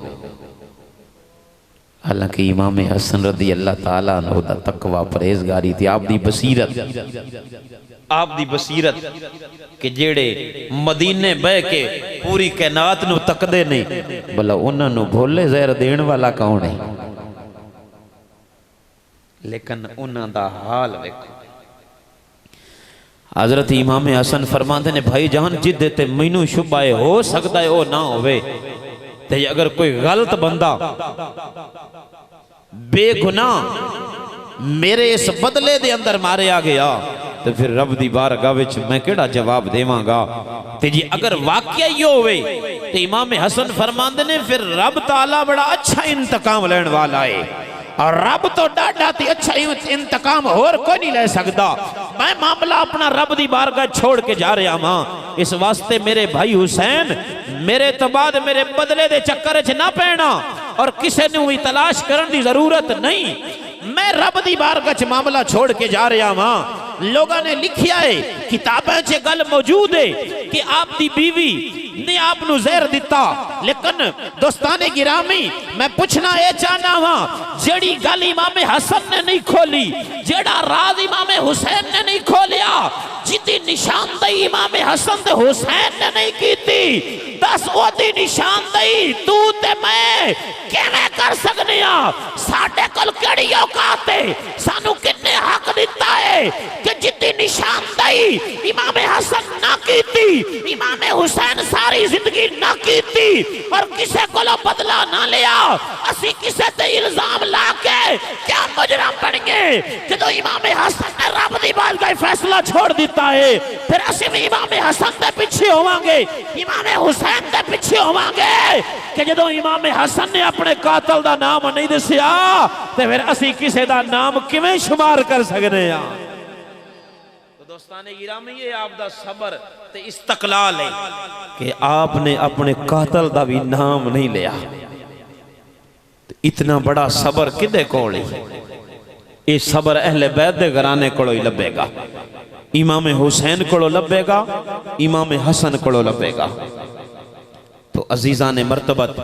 हालांकि इमाम हसन रदी अल्लाह ताला अन्हु दा तकवा परहेजगारी थी, आप दी बसीरत कि जेड़े मदीने बह के पूरी कैनात नू तकदे नहीं, भला उन्हां नू भोले जहर देण वाला कौन है? लेकिन उन्हां दा हाल वेखो। हजरत इमाम हसन फरमाते ने भाई जान जिदे ते मैनू शुबा है हो सकता है वो ना होवे, ते अगर कोई गलत बंदा बेगुनाह मेरे इस बदले दे अंदर मारे आ गया तो फिर रब दी बारगाह विच मैं केड़ा जवाब देवांगा? ते जी अगर वाकया ही होवे तो इमाम हसन फरमाते ने फिर रब ताला बड़ा अच्छा इंतकाम लेने वाला है, और रब तो डाडा ते अच्छा इंतकाम होर कोई नहीं ले सकता। मैं मामला अपना रब दी बारगाह छोड़ के जा रहा हां, इस वास्ते मेरे भाई हुसैन मेरे तो बाद मेरे बदले दे चक्कर च ना पैना और किसी ने भी तलाश करने की जरूरत नहीं। मैं रब दी बारगाह च मामला छोड़ के जा रहा हां। लोगों ने लिखिया है, किताबें च गल मौजूद है कि आपकी बीवी ने आपनू जहर दिता, लेकिन दोस्ताने गिरामी मैं पूछना यह चाहना वा, जेड़ी गल इमाम हसन ने नहीं खोली, जेड़ा राज इमाम हुसैन ने नहीं खोलिया, जिदी निशानदेही इमाम हसन ते हुसैन ने नहीं की, दस ओदी निशानदेही तू ते मैं किवें कर सकने आ? साडे कोल केड़ी औकात है? सानू किन्ने हक दिता है कि जिदी निशानदेही इमाम हसन ना की, इमाम हुसैन सारी जिंदगी ना की और किसे कोलो बदला ना लिया, असी किसे ते इल्जाम ला के क्या मुजरम बनिए? जदों इमाम हसन ने रब दी बारगाह फैसला छोड़ दिता है, फिर असी भी इमाम हसन दे पीछे होवांगे, इमाम हुसैन दे पीछे होवांगे कि जदों इमाम हसन ने अपने कातल दा नाम नहीं दसिया ते फिर असी किसे दा नाम किवें शुमार कर सकने आ? दोस्ताने गिरामी ये आपदा सबर ते इस्तकलाल है कि आपने अपने कातल दा भी नाम नहीं लिया। इतना बड़ा सबर किदे कोल है? ये सबर अहले बैत दे घराने कोलों ही लभेगा, इमाम हुसैन कोलों लभेगा, इमाम हसन कोलों लभेगा। तो अजीजा ने मर्तबत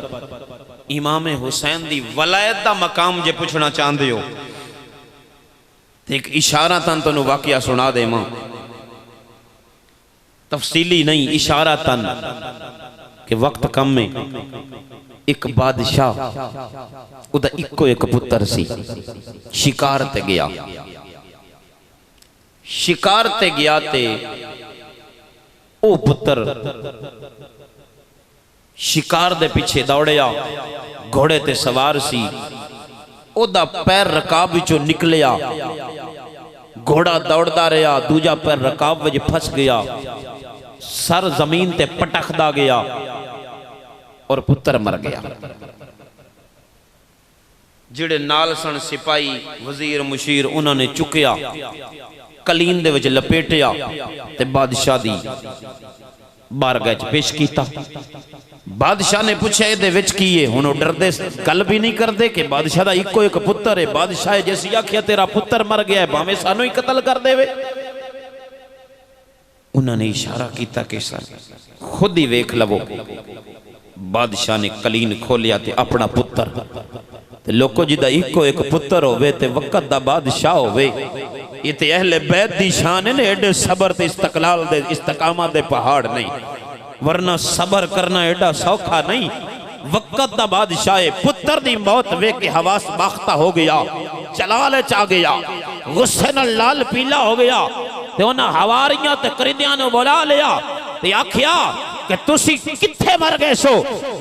इमाम हुसैन दी वलायत दा मकाम जे पूछना चाहते हो तो एक इशारा तन तुहानू वाकया सुना देवां, तफसीली नहीं इशारा तन कि वक्त कम में एक बादशाह उदा इको एक पुत्र सी, शिकार ते गया, शिकार ते गया ते ओ पुत्र शिकार दे पीछे दौड़िया, घोड़े ते सवार सी, ओदा पैर रकाब विचों निकलिया, घोड़ा दौड़दा रहा, दूजा पैर रकाब विच फस गया, सर जमीन ते पटकदा गया और पुत्र मर गया। जिहड़े नाल सन सिपाही वजीर मुशीर उन्होंने चुकया, कलीन दे विच लपेटिया ते बादशाह दी बारगाह च पेश कीता। बादशाह ने पूछा ये विच की है? हुण डरदे गल भी नहीं करते कि बादशाह दा इको एक पुत्र है, बादशाह जैसी आखिया तेरा पुत्र मर गया है, भावें सानू ही कतल कर देवे। उन्होंने इशारा किया कि सर खुद ही वेख लवो। बादशाह ने कलीन खोलिया ते अपना पुत्र, ते लोको जिदा इको एक पुत्र होवे ते वक्त दा बादशाह होवे, ये ते अहले बैत दी शान है ने, एडे सबर ते इस्तकलाल दे इस्तकामत दे पहाड़ नहीं, वरना सबर करना एडा सौखा नहीं। वक्त दा बादशाह पुत्र दी मौत वेख के हवास बाख्ता हो गया, चलाल च आ गया, गुस्से नाल लाल पीला हो गया ते उन्हां हवारियां ते करिंदियां नूं बुला लिया ते आखिया कि तुसी कित्थे मर गए सो?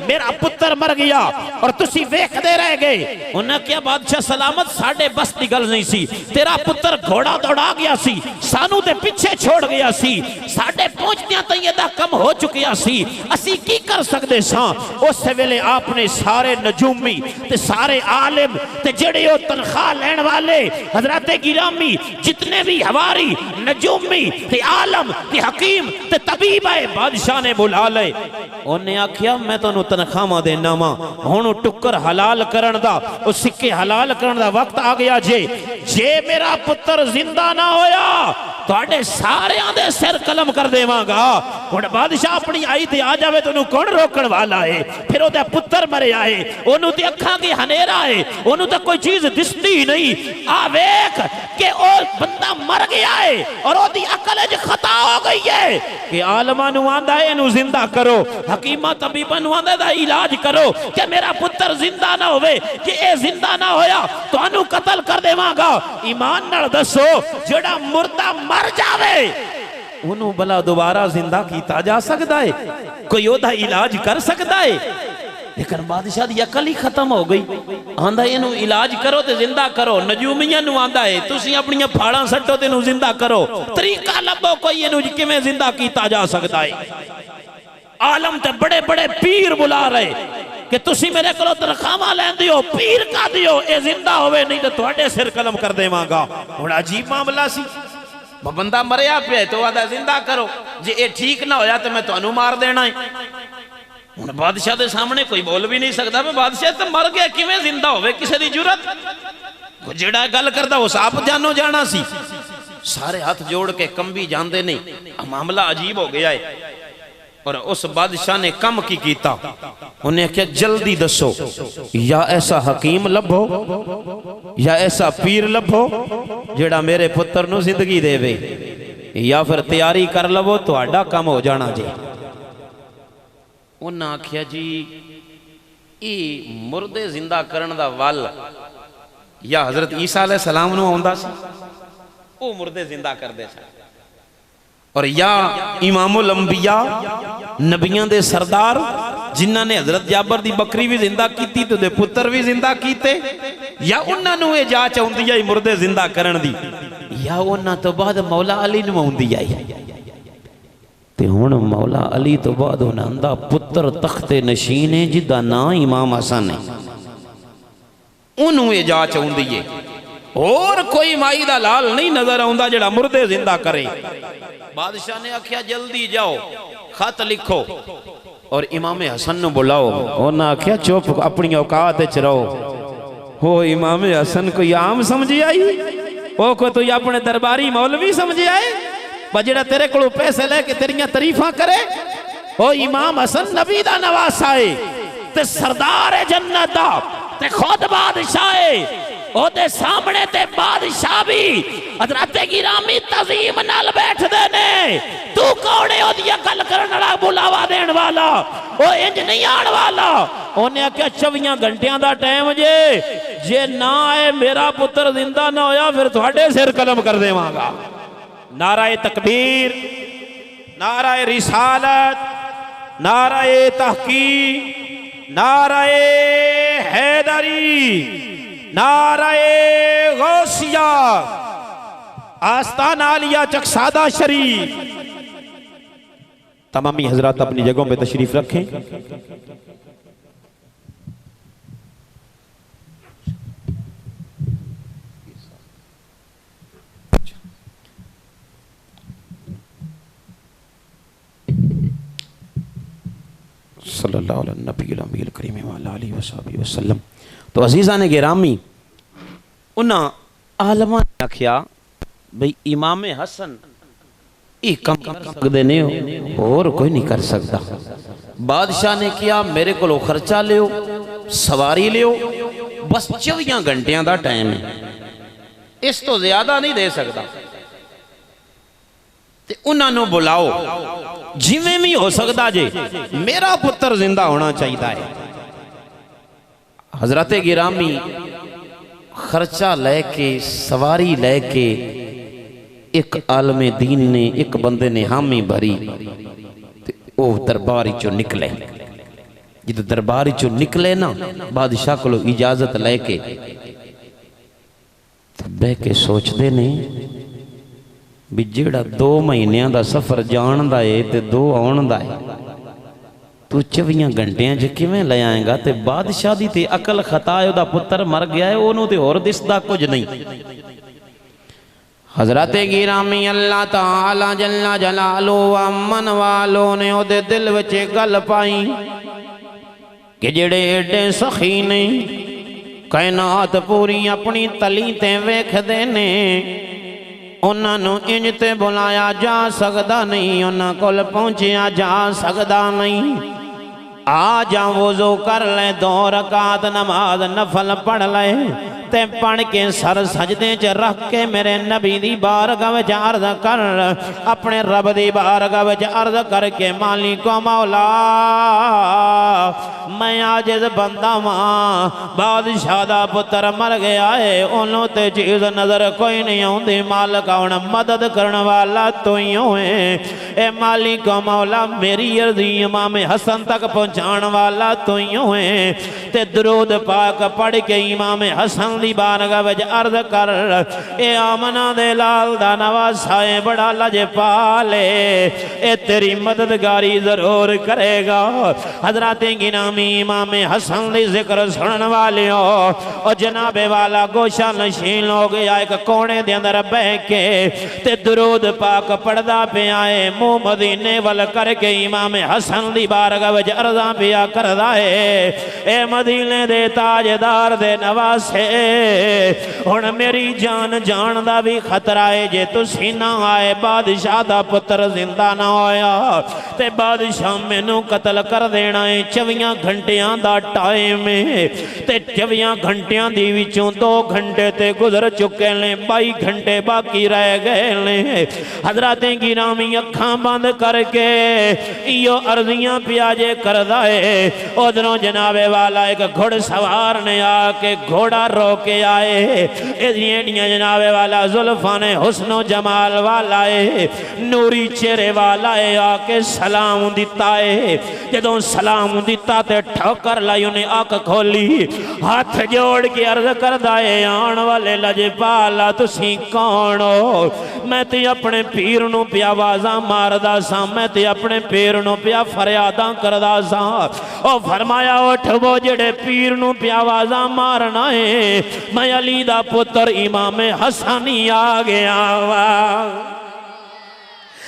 मेरा पुत्र मर गया और तुसी वेखदे रह गए। उन्हें क्या बादशाह सलामत साडे बस की गल नहीं सी, तेरा पुत्र घोड़ा दौड़ा गया सी, सानू ते पीछे छोड़ गया सी, साडे पहुंचदियां तई इहदा कम हो चुकिया सी, असी की कर सकदे सां? उस वेले आपने सारे नजूमी ते सारे आलिम ते जेड़े ओ तनख्वाह लैण वाले हजरत गिरामी जितने भी हवारी नजूमी ते आलम ते हकीम ते तबीब है बादशाह ने बुला ले। उन्हें आखिया मैं तुहानू तनख्वाह देना वा, हुण टुक्कर हलाल करन दा, उस सिक्के हलाल करन दा वक्त आ गया। जे मेरा पुत्र जिंदा ना होया तुहाडे सारियां दे सिर कलम कर देवांगा। हुण बादशाह अपनी आई ते आ जावे तो उन्हें कौन रोकण वाला है? फिर ओदा पुत्र मरिया है, ओनू ते अखां दी हनेरा है, ओनू तो कोई चीज दिसती नहीं। आ वेख के ओ बंदा मर गया है और ओदी अकल च खता हो गई है कि आलमा नू आंदा है इनू जिंदा करो, हकीमा तबीबा नू आंदा दा इलाज करो कि मेरा पुत्र जिंदा ना होवे। कि ए जिंदा ना होया तुहानू कत्ल कर देवांगा। ईमान नाल दसो जेड़ा मुर्दा मर जावे उन्होंने भला दोबारा जिंदा किया जा सकता है? कोई ओदा इलाज कर सकता है? लेकिन बादशाह की अकल ही खत्म हो गई। आंदा इनू इलाज करो तो जिंदा करो, नजूमिया नू आंदा है तुसी अपनी फाड़ा सट्टो ते इनू जिंदा करो, तरीका लभो कोई इनू किवें जिंदा किया जा सकता है। आलम ते बड़े बड़े पीर बुला रहे कि तुसी मेरे को तनख्वाह लैंदे हो, पीर का दियो ए जिंदा होवे नहीं तो तुहाडे सिर कलम कर देवांगा। हुण अजीब मामला सी, बंदा मरिया पे तो आदा जिंदा करो, जे ये ठीक ना होया तो मैं तुहानू मार देना है। हुण बादशाह दे सामने कोई बोल भी नहीं सकता मैं बादशाह तो मर गया किवें जिंदा होवे, किसी दी जुरत? जेड़ा गल करदा उस आप जानो जाना सी। सारे हाथ जोड़ के कंबी जांदे नहीं, मामला अजीब हो गया है। और उस बादशाह ने कम की कीता, उन्हें क्या जल्दी दसो या ऐसा हकीम लभो या ऐसा पीर लभो जेड़ा मेरे पुत्र नू जिंदगी देवे, या फिर तैयारी कर लवो तुहाडा काम हो जाना जी। उन्हें आख्या जी ये मुर्दे जिंदा करन दा वल या हजरत ईसा अलैहि सलाम नू आउंदा सी, वो मुर्दे जिंदा करदे सन, और या इमामुल अंबिया नबियां दे सरदार जिन्हां ने हजरत जाबर दी बकरी भी जिंदा कीती ते पुत्र भी जिंदा कीते, या उन्हां नू ये जाच आउंदी आई मुर्दे जिंदा करन दी, या उन्हां तो बाद मौला अली नू आउंदी आई। ते हुण मौला अली तो बाद उन्हां दा पुत्र तख्ते नशीन है जिदा नाम इमाम हसन है, उन्होंने ये जाच आउंदी है। और कोई माई दा लाल नहीं नजर आउंदा जेड़ा मुर्दे जिंदा करे। बादशाह ने आख्या जल्दी जाओ खत लिखो और इमाम हसन नू बुलाओ। उन्हें आख्या चुप अपनी औकात च रहो। हो इमाम हसन कोई आम समझी आई, वो को तू अपने दरबारी मौलवी समझी आए जेड़ा तेरे को पैसे लेके तेरिया तारीफा करे? ओ इमाम हसन नबी दा नवासा है ते सरदार है जन्नत दा ते खुद बादशाह है, ओदे सामने ते बादशाह भी हजरत गिरामी तजीम नाल बैठदे ने। तू कौन है ओदी गल करन वाला, बुलावा देन वाला? ओ इंज नहीं आण वाला। उन्हें आख्या 24 घंटिया दा टाइम जे ना आए मेरा पुत्र जिंदा ना होया फिर तुहाडे सिर कलम कर देवांगा। नाराए तकबीर, नाराए रिसालत, नाराए तहकीक, नाराए हैदरी, नाराए गौसिया, आस्ताना आलिया चकसादा शरीफ। तमामी हजरात अपनी जगहों में तशरीफ रखें। सल्लल्लाहु अलैहि वसल्लम। तो अजीज़ा ने गिरामी उन्हें आलमा ने आख्या भाई इमाम हसन ये कम कर सकते नहीं हो और कोई नहीं कर सकता। बादशाह ने किया मेरे को खर्चा लियो, सवारी लियो, बस 24 घंटिया का टाइम है, इस तो ज्यादा नहीं दे सकता। उन्होंने बुलाओ जिवें भी हो सकता जे मेरा पुत्र जिंदा होना चाहिए है। हजरत गिरामी खर्चा लैके सवारी लैके एक आलमे दीन ने एक बंदे ने हामी भरी वो दरबार चो निकले। जो दरबार चो निकले ना बादशाह को इजाजत लैके बह के सोचते ने भी जेड़ा 2 महीनों का सफर जान का है तो 2 आने का है, तू 24 घंटिया च किवें ले आएगा? तो बादशाह की तो अकल खता है, उसका पुत्र मर गया है, उन्होंने तो होर दिसदा कुछ नहीं। हजरत गिरामी अल्लाह ताला जल्ला जलालो अमन वालों ने उहदे दिल विच गल पाई कि जेड़े एडे सखी ने कायनात पूरी अपनी तली ते वेखदे ने उन्होंने इंज ते बुलाया जा सकता नहीं, उन्होंने कोल पहुंचिया जा सकता नहीं। आ जा वज़ू कर ले, 2 रकात नमाज नफल पढ़ ले, ते पढ़ के सर सजदे च रख के मेरे नबी दी बारगाह विच अर्ज कर, अपने रब दी बारगाह विच अर्ज करके मालिको मौला मैं आजिज़ बंदा वां, बादशाह दा पुत्र मर गया है, उन्हों ते चीज़ नजर कोई नहीं आउंदी, मालिक हुण मदद करने वाला तू ही होए। ए मालिको मौला मेरी अर्जी इमाम हसन तक पहुँचाने वाला तू ही होए। ते दरूद पाक पढ़ के इमाम हसन दी बारगाह विच अर्ज कर, ए आमना दे लाल दा नवासा है, बड़ा लजपाल है, ए तेरी मददगारी जरूर करेगा। हजरत गिरामी इमाम हसन दी जिक्र सुनने वाले हो, और जनाबे वाला गोशा नशीन हो गया एक कोने दे अंदर बह के ते दरूद पाक पढ़दा पिया है, मुंह मदीने वल करके इमाम हसन दी बारगाह विच अर्ज़ां पिया करदा है। ए मदीने दे ताजदार दे नवासे, हुण मेरी जान जान दा भी खतरा है, जे तुसीं ना आए बादशाह दा पुत्र जिंदा ना होया ते बादशाह मैनू कतल कर देना है। 24 घंटियां दा टाइम है ते 24 घंटियां दी विचों 2 घंटे ते गुजर चुके ने, 22 घंटे बाकी रह गए ने। हजरत गिरामी अखां बंद करके इयो अर्जियां प्याजे करदा है। उधरों जनाबे वाला एक घुड़सवार ने आके घोड़ा रोके आए, एडियां जनाबे वाला जुल्फा ने हुस्नो जमाल वाला है, नूरी चेहरे वाला है, आके सलाम दिता है। जदों सलाम दिता ते ठोकर लाई, उन्हें अख खोली, हाथ जोड़ के अर्ज करदा है, आन वाले लजपाला तुसी कौन हो? मैं ते अपने पीर नूं पिया आवाज़ां मारदा सा, मैं ते अपने पीर नूं पिया फरियादां करदा सा। ओ फरमाया उठ वो जेड़े पीर नूं पिया आवाज़ां मारना है, मैं अली दा पुत्र इमाम हसन ही आ गया वा।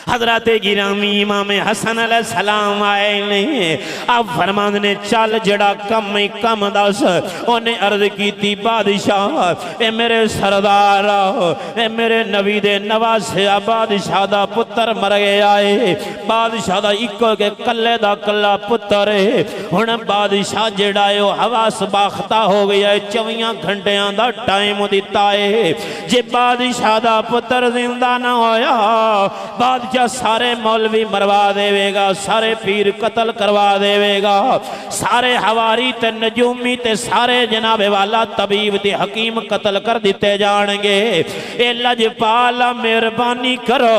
हजरत गिरामी इमाम हसन अलैहिस्सलाम आए ने, अब फरमान ने चल जड़ा कम ही कम दस। उन्हें अर्ज की बादशाह ए मेरे सरदार, ए मेरे नबी दे नवासे, बादशाह दा पुत्र मर गया है, बादशाह दा इको के कल्ले दा कल्ला पुत्र है। हुण बादशाह जड़ा है हवास बाख्ता हो गया है, 24 घंटियां दा टाइम दिता है। जे बादशाह दा पुत्र जिंदा ना होया, बादशाह सारे मौलवी मरवा देवेगा, सारे पीर कतल करवा देवेगा, सारे हवारी ते नजूमी ते सारे जनाबे वाला तबीब ते हकीम कतल कर दिते जाएंगे। ए लजपाला मेहरबानी करो,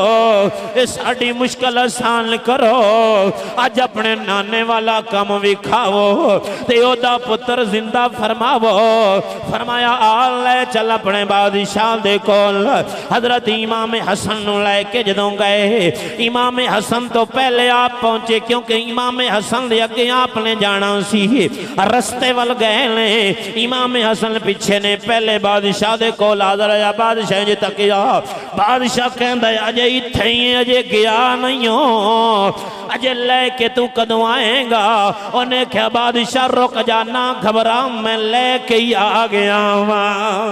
ए साडी मुश्किल आसान करो, अज अपने नाने वाला कम विखाओ ते ओदा पुत्र जिंदा फरमावो। फरमाया आ ले चल अपने बादशाह दे कोल। हजरत इमाम हसन नूं लैके जदों गए, इमाम हसन तो पहले आप पहुंचे, क्योंकि इमाम हसन दे अगे आपने जाना सी, रस्ते वल गए ने। इमाम हसन पीछे ने, पहले बादशाह दे कोल हाज़र आया, बादशाह जी तकिया, बादशाह कहंदा अजे इत्थे ही अजे गया नहीं हो, अजे लेके तू कदों आएगा? उन्हें क्या बादशाह रुक जाना, घबरा मैं लेके ही आ गया वहां।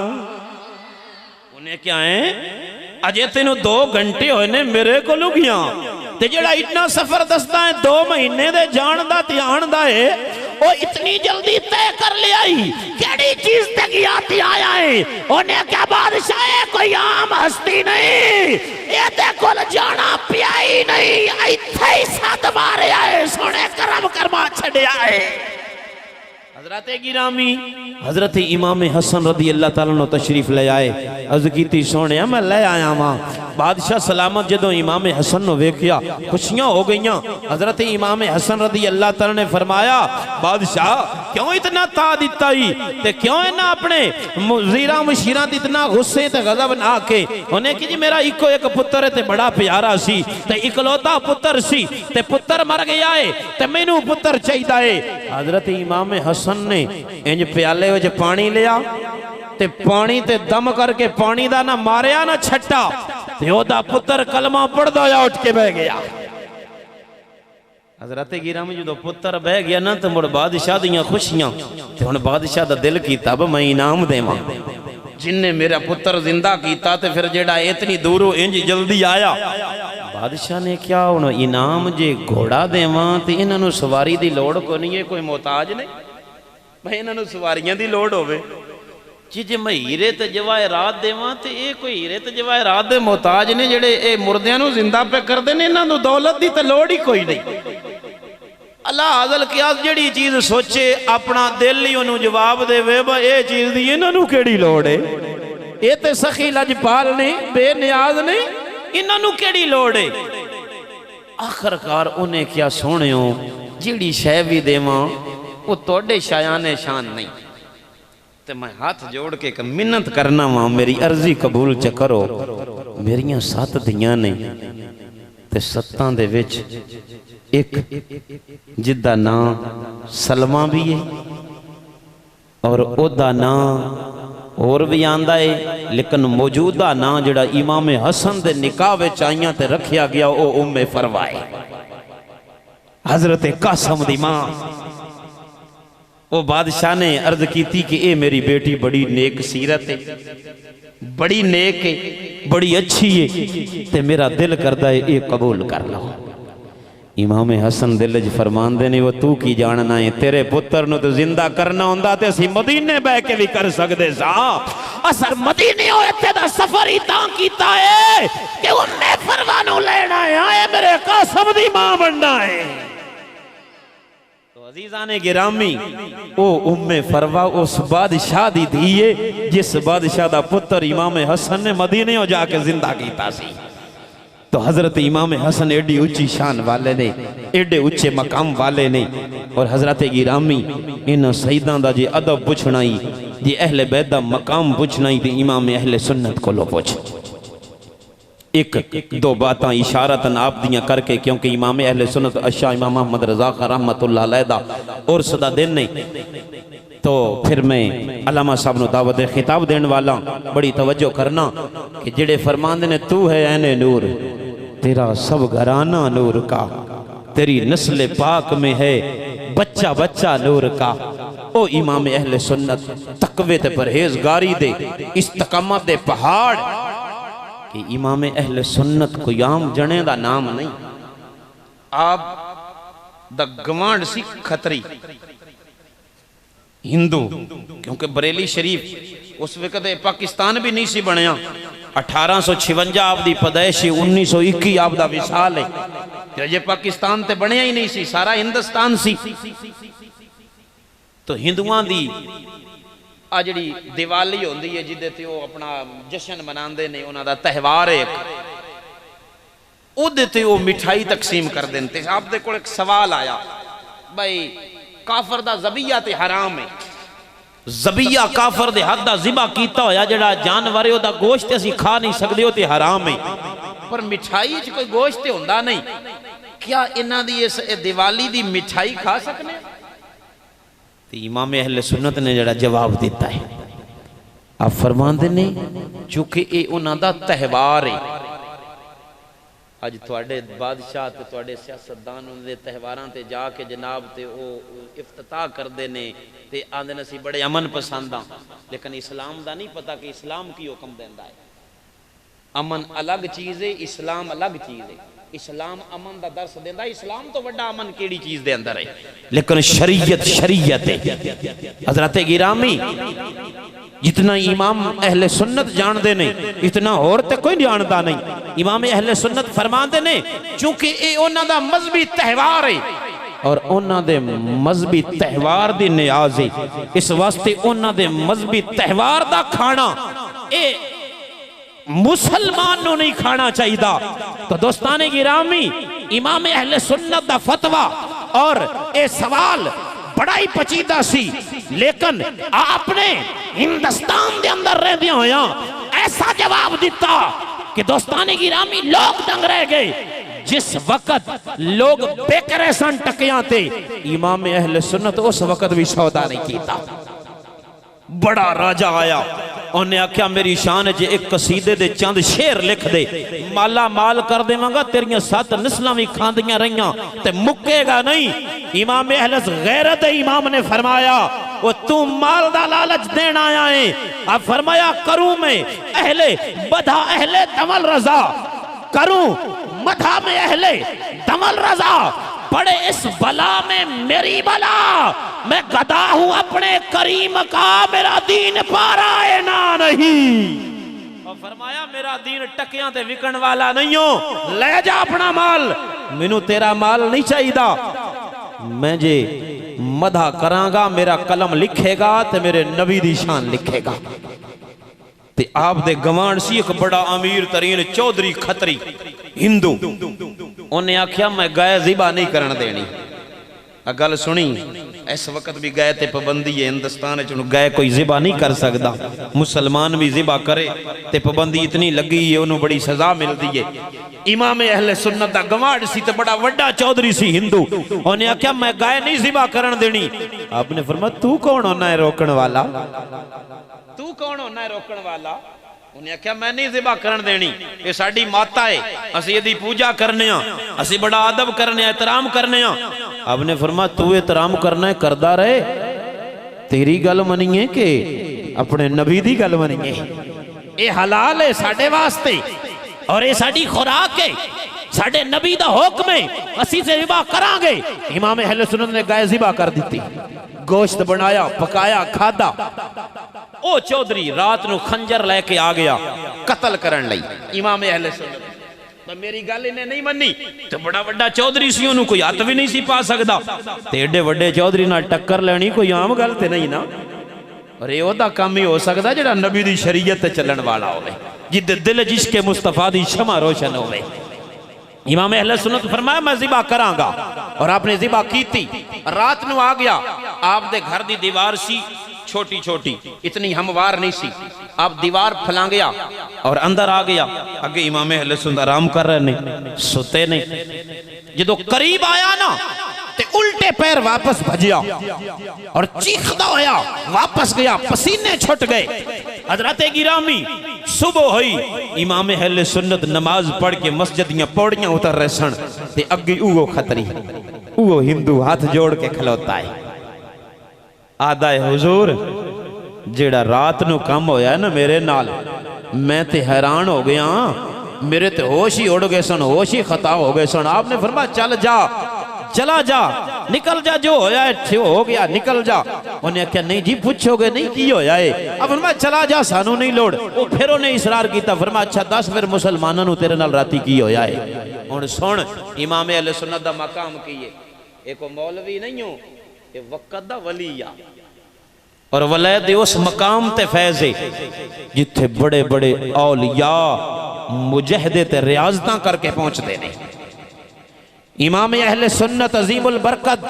उन्हें क्या है अजे तेनों 2 घंटे होए ने मेरे को लुगिया, ते जेड़ा इतना सफर दसदा है 2 महीने दे जान दा ध्यान दा है, वो इतनी जल्दी तय कर लिया ही केड़ी चीज ते गया ते आया है? उन्हें क्या बादशाह है कोई आम हस्ती नहीं, ये ते कोल जाना पिया ही नहीं, इत्थे ही सद मारिया है, सोने करम करमा छड़िया है। हजरत गिरामी हजरत इमाम हसन रदी अल्लाह ताला नो तशरीफ ले आए, अर्ज की सोने मैं ले आया वहां। बादशाह सलामत जदों इमाम हसन नो वेखिया खुशियां हो गईयां। हजरत इमाम हसन रदी अल्लाह ताला ने फरमाया बादशाह क्यों इतना ता दिता ही, ते क्यों इन्ना अपने मुजीरा मुशीरा इतना गुस्से ते गजब ना के? उन्हें कि जी मेरा इको एक पुत्र है ते बड़ा प्यारा सी, ते इकलौता पुत्र सी, ते पुत्र मर गया है, ते मैनू पुत्र चाहिदा है। हजरत इमाम हसन ने इंज प्याले विच पानी लिया, ते पानी ते दम करके पानी दा ना मारिया ना छट्टा, ते ओदा पुत्र कलमा पढ़दा होया उठ के बह गया। हजरत गिरामी जो पुत्र बह गया ना, तो मुड़ बादशाह दियां खुशियां, ते हुण बादशाह दा दिल कीता मैं इनाम देवां। जिन्ने मेरा पुत्र जिंदा किया तो फिर जेड़ा इतनी दूरों इंज जल्दी आया। बादशाह ने क्या हुण इनाम जे घोड़ा देवां तो इन्हां सवारी की लोड़ को नहीं है, कोई मोहताज नहीं भाई इन्हां सवारियां की लोड़ होवे जी। जे मैं हीरे ते जवाहरात देवां तो ये कोई हीरे ते जवाहरात दे मोहताज ने जेड़े ये मुर्दियां नूं जिंदा पे करदे ने, इन्हां नूं दौलत की तो लोड़ ही कोई नहीं। अल्लाह अज़ल कियास जड़ी चीज सोचे अपना दिल ही उन्होंने जवाब देवे भाई ये चीज दी इन्हों केड़ी लोड़ है, ये तो सखी लजपाल ने बेनियाज ने, इन्हों केड़ी लोड़ है। आखिरकार उन्हें क्या सोनियो जिहड़ी शै भी देवां वो तोड़े शायाने शान नहीं, तो मैं हाथ जोड़ के एक मिन्नत करना वा मेरी अर्जी कबूल च करो। मेरियां 7 धियां ने ते 7 दे विच एक जिदा ना सलमा भी है और ओदा ना और भी आंदा है, लेकिन मौजूदा ना जड़ा इमाम हसन दे निकाह विच आईयां ते रखिया गया वो उम्मे फरवा है, हजरत कासम दी मां। वो बादशाह ने अर्ज की कि ए मेरी बेटी बड़ी नेक सीरत है, बड़ी नेक है, बड़ी अच्छी है, ते मेरा दिल करदा है ये कबूल कर लो। इमाम हसन दिल च फरमांदे ने वो तू की जानना है, तेरे पुत्र नु तो जिंदा करना होंदा ते असीं मदीने बह के भी कर सकदे सा, असर मदीने होए ते दा सफर ही तां कीता है कि उम्मे फरवा नु लेना है, आए मेरे कासम दी मां बनना है। तो अजीजाने गिरामी ओ उम्मे फरवा उस बादशाह दी धी है जिस बादशाह दा पुत्र इमाम हसन ने मदीने हो जाके जिंदा कीता सी। तो हजरत इमाम हसन एडी ऊंची शान वाले ने, एडे ऊंचे मकाम वाले ने, और हजरत गिरामी इन शहीदां दा जे अदब पुछना ही, जे अहले बैत दा मकाम पुछना ही, तो इमाम अहले सुन्नत को लो पूछ। एक दो बातें इशारतन आप दियां करके, क्योंकि इमाम अहले सुन्नत अशा इमाम मोहम्मद रज़ा खां रहमतुल्लाह अलैह दा और सदा दिन नहीं, तो फिर मैं अल्लामा साहब नु दावत खिताब देने वाला बड़ी तवज्जो करना कि जेड़े फरमांदे ने तू है ऐने नूर तेरा सब घराना नूर का, तेरी नस्ल पाक में है बच्चा बच्चा नूर का। ओ इमाम अहले सुन्नत तकवे ते परहेजगारी दे इस्तकामत दे पहाड़ कि इमाम अहले सुन्नत कोई आम जने दा नाम नहीं, आप द गवांड सी खतरी हिंदू, क्योंकि बरेली शरीफ उस वक्त पाकिस्तान भी नहीं सी बनया। 1856 आप दी पैदाइश, 1921 आप दा विसाल है, तो ये पाकिस्तान ते बनया ही नहीं सी, सारा हिंदुस्तान सी। तो हिंदुआं दी आ जिहड़ी दिवाली होंदी है जिदे ते वो अपना जश्न मनांदे ने, उन्हां दा त्यौहार है, उहदे ते वो मिठाई तकसीम कर देन। ते आप दे कोल एक सवाल आया भाई काफर दा ज़बिया ते हराम है, ज़बिया काफर दे हद दा ज़िबा कीता होया जड़ा जानवर है ओदा गोश्त असीं खा नहीं सकदे, ओ ते हराम है, पर मिठाई च कोई गोश्त ते हुंदा नहीं, क्या इन्हां दी इस दिवाली दी मिठाई खा सकने? तो इमाम अहले सुन्नत ने जड़ा जवाब दिता है, आप फरमांदे ने चूंकि ये उन्हां दा त्यौहार है। अज तुहाडे बादशाह ते तुहाडे सियासतदान उन्हां त्यौहारां ते जाके जनाब ते वो इफ्तिताह करदे ने ते आंदे ने असीं बड़े अमन पसंद हाँ, लेकिन इस्लाम दा नहीं पता कि इस्लाम की हुक्म देंदा है। अमन अलग चीज़ है, इस्लाम अलग चीज़ है। इस्लाम अमन दा दर्स देंदा, इस्लाम तो बड़ा अमन केड़ी चीज दे अंदर है, लेकिन शरीयत शरीयत है। हजरत गिरामी जितना इमाम अहले सुन्नत जानते ने इतना और तो कोई जानता नहीं। इमाम अहले सुन्नत फरमाते ने चूंकि ये उन्हां दा मजहबी त्यौहार है और उन्हां दे मजहबी त्यौहार दी नियाज है, इस वास्ते उन्हां दे मजहबी त्यौहार दा खाना ए मुसलमान नु नहीं खाना चाहिए। तो दोस्ताने गिरामी इमाम अहले सुन्नत दा फतवा और ये सवाल बड़ा ही पचीदा सी, लेकिन आपने हिंदुस्तान दे अंदर रहदे होया ऐसा जवाब दिता कि दोस्ताने गिरामी लोग दंग रह गए। जिस वक्त लोग बेकरे सन टकियां ते इमाम अहले सुन्नत उस वक्त भी सौदा नहीं कीता। बड़ा राजा आया उन्हें आख्या मेरी शान च एक कसीदे दे चंद शेर लिख दे, माला माल कर देवांगा, तेरियां 7 नस्लां भी खांदियां रहियां ते मुक्केगा नहीं। इमाम अहलस गैरत इमाम ने फरमाया वो तू माल दा लालच देना आया है। अब फरमाया करूं मैं अहले बधा अहले दमल रजा, करूं मधा में अहले दमल रजा, पड़े इस बला में मेरी बला, मैं गदा हूं अपने करीम का, मेरा दीन पारा है ना नहीं। और फरमाया मेरा दीन टकियां ते विकण वाला नहीं हो, ले जा अपना माल, मैनू तेरा माल नहीं चाहिदा। मैं जे मधा करांगा मेरा कलम लिखेगा ते मेरे नबी दी शान लिखेगा। ते आप दे गवांड सी एक बड़ा अमीर तरीन चौधरी खतरी हिंदू, उन्हें आख्या मैं गाय ज़िबा नहीं करन देनी। गल सुनी, इस वक्त भी गाय ते पाबंदी है हिंदुस्तान च, गाय कोई ज़िबा नहीं कर सकता, मुसलमान भी ज़िबा करे ते पाबंदी इतनी लगी है, उन्होंने बड़ी सजा मिलती है। इमाम अहले सुन्नत दा गवांड सी ते बड़ा वड्डा चौधरी सी हिंदू, उन्हें आख्या मैं गाय नहीं ज़िबा करन देनी। आपने फरमाया तू कौन होना है रोकण वाला, तू कौन होना है रोकण वाला? उन्हें आख्या मैं नहीं ज़िबा करन देनी, ये साडी माता है, असी इहदी पूजा करने आ, असी बड़ा अदब करने, एहतराम करने आ। आपने फरमाया तू एहतराम करना है करदा रहे, तेरी गल मनीए के अपने नबी दी गल मनीए। ये हलाल है साडे वास्ते और ये साडी खुराक है, साडे नबी दा हुक्म है, असी ज़िबा करांगे। इमाम अहले सुन्नत ने गाय ज़िबा कर दी, गोश्त बनाया, पकाया, खादा। ओ चौधरी रात नू खंजर लेके आ गया कत्ल करन लई। इमाम अहले सुन्नत तो मेरी गल इन्हें नहीं मनी, तो बड़ा वड्डा चौधरी सी, उन्होंने कोई हथ भी नहीं सी पा सकदा, ते एडे वड्डे चौधरी नाल टक्कर लेनी कोई आम गल ते नहीं ना। और ये ओदा काम ही हो सकदा जेड़ा नबी दी शरीयत ते चलण वाला होवे, जिदे दिल जिश्के मुस्तफा दी शमा रोशन होवे। इमाम अहले सुन्नत फरमाया मैं ज़िबा करांगा, और आपने ज़िबा कीती। रात नू आ गया, आप दे घर दी दीवार सी छोटी छोटी, इतनी हमवार नहीं सी, आप दीवार फलांगया और अंदर आ गया। अगे इमाम अहले सुन्नत आराम कर रहे ने, सुते नहीं। जदों करीब आया ना ते उल्टे पैर वापस भजिया और चीखदा होया वापस गया, पसीने छुट गए। हजरत गिरामी सुबह हुई, इमाम अहले सुन्नत नमाज पढ़ के मस्जिद दियां पौड़ियां उतर रहे सन, ते अगे उहो खतरी उहो हिंदू हाथ जोड़ के खलोता है। आदा है हुजूर जेड़ा रात नू कम होया ना मेरे नाल, मैं ते हैरान हो गया, मेरे ते होश ही उड़ गए सन, होश ही खता हो गए सन। आपने फरमाया चल जा, चला जा, निकल जा, जो होया है हो गया, निकल जा। उन्हें क्या नहीं जी पूछोगे नहीं की होया है? अब फरमाया चला जा, सानू नहीं लोड़। वो फिर उन्हें इसरार किया, फरमाया अच्छा दस फिर मुसलमानों नू तेरे नाल राती की होया है। हुण सुन इमाम अहले सुन्नत दा मकाम की है, एक मौलवी नहीं हो, ये वक़्त दा वली आ, और वलैद उस मकाम ते फैज़ है जिथे बड़े बड़े औलिया मुजहदे ते रियाजतां करके पहुंचते ने। इमाम अहले सुन्नत अजीमुल बरकत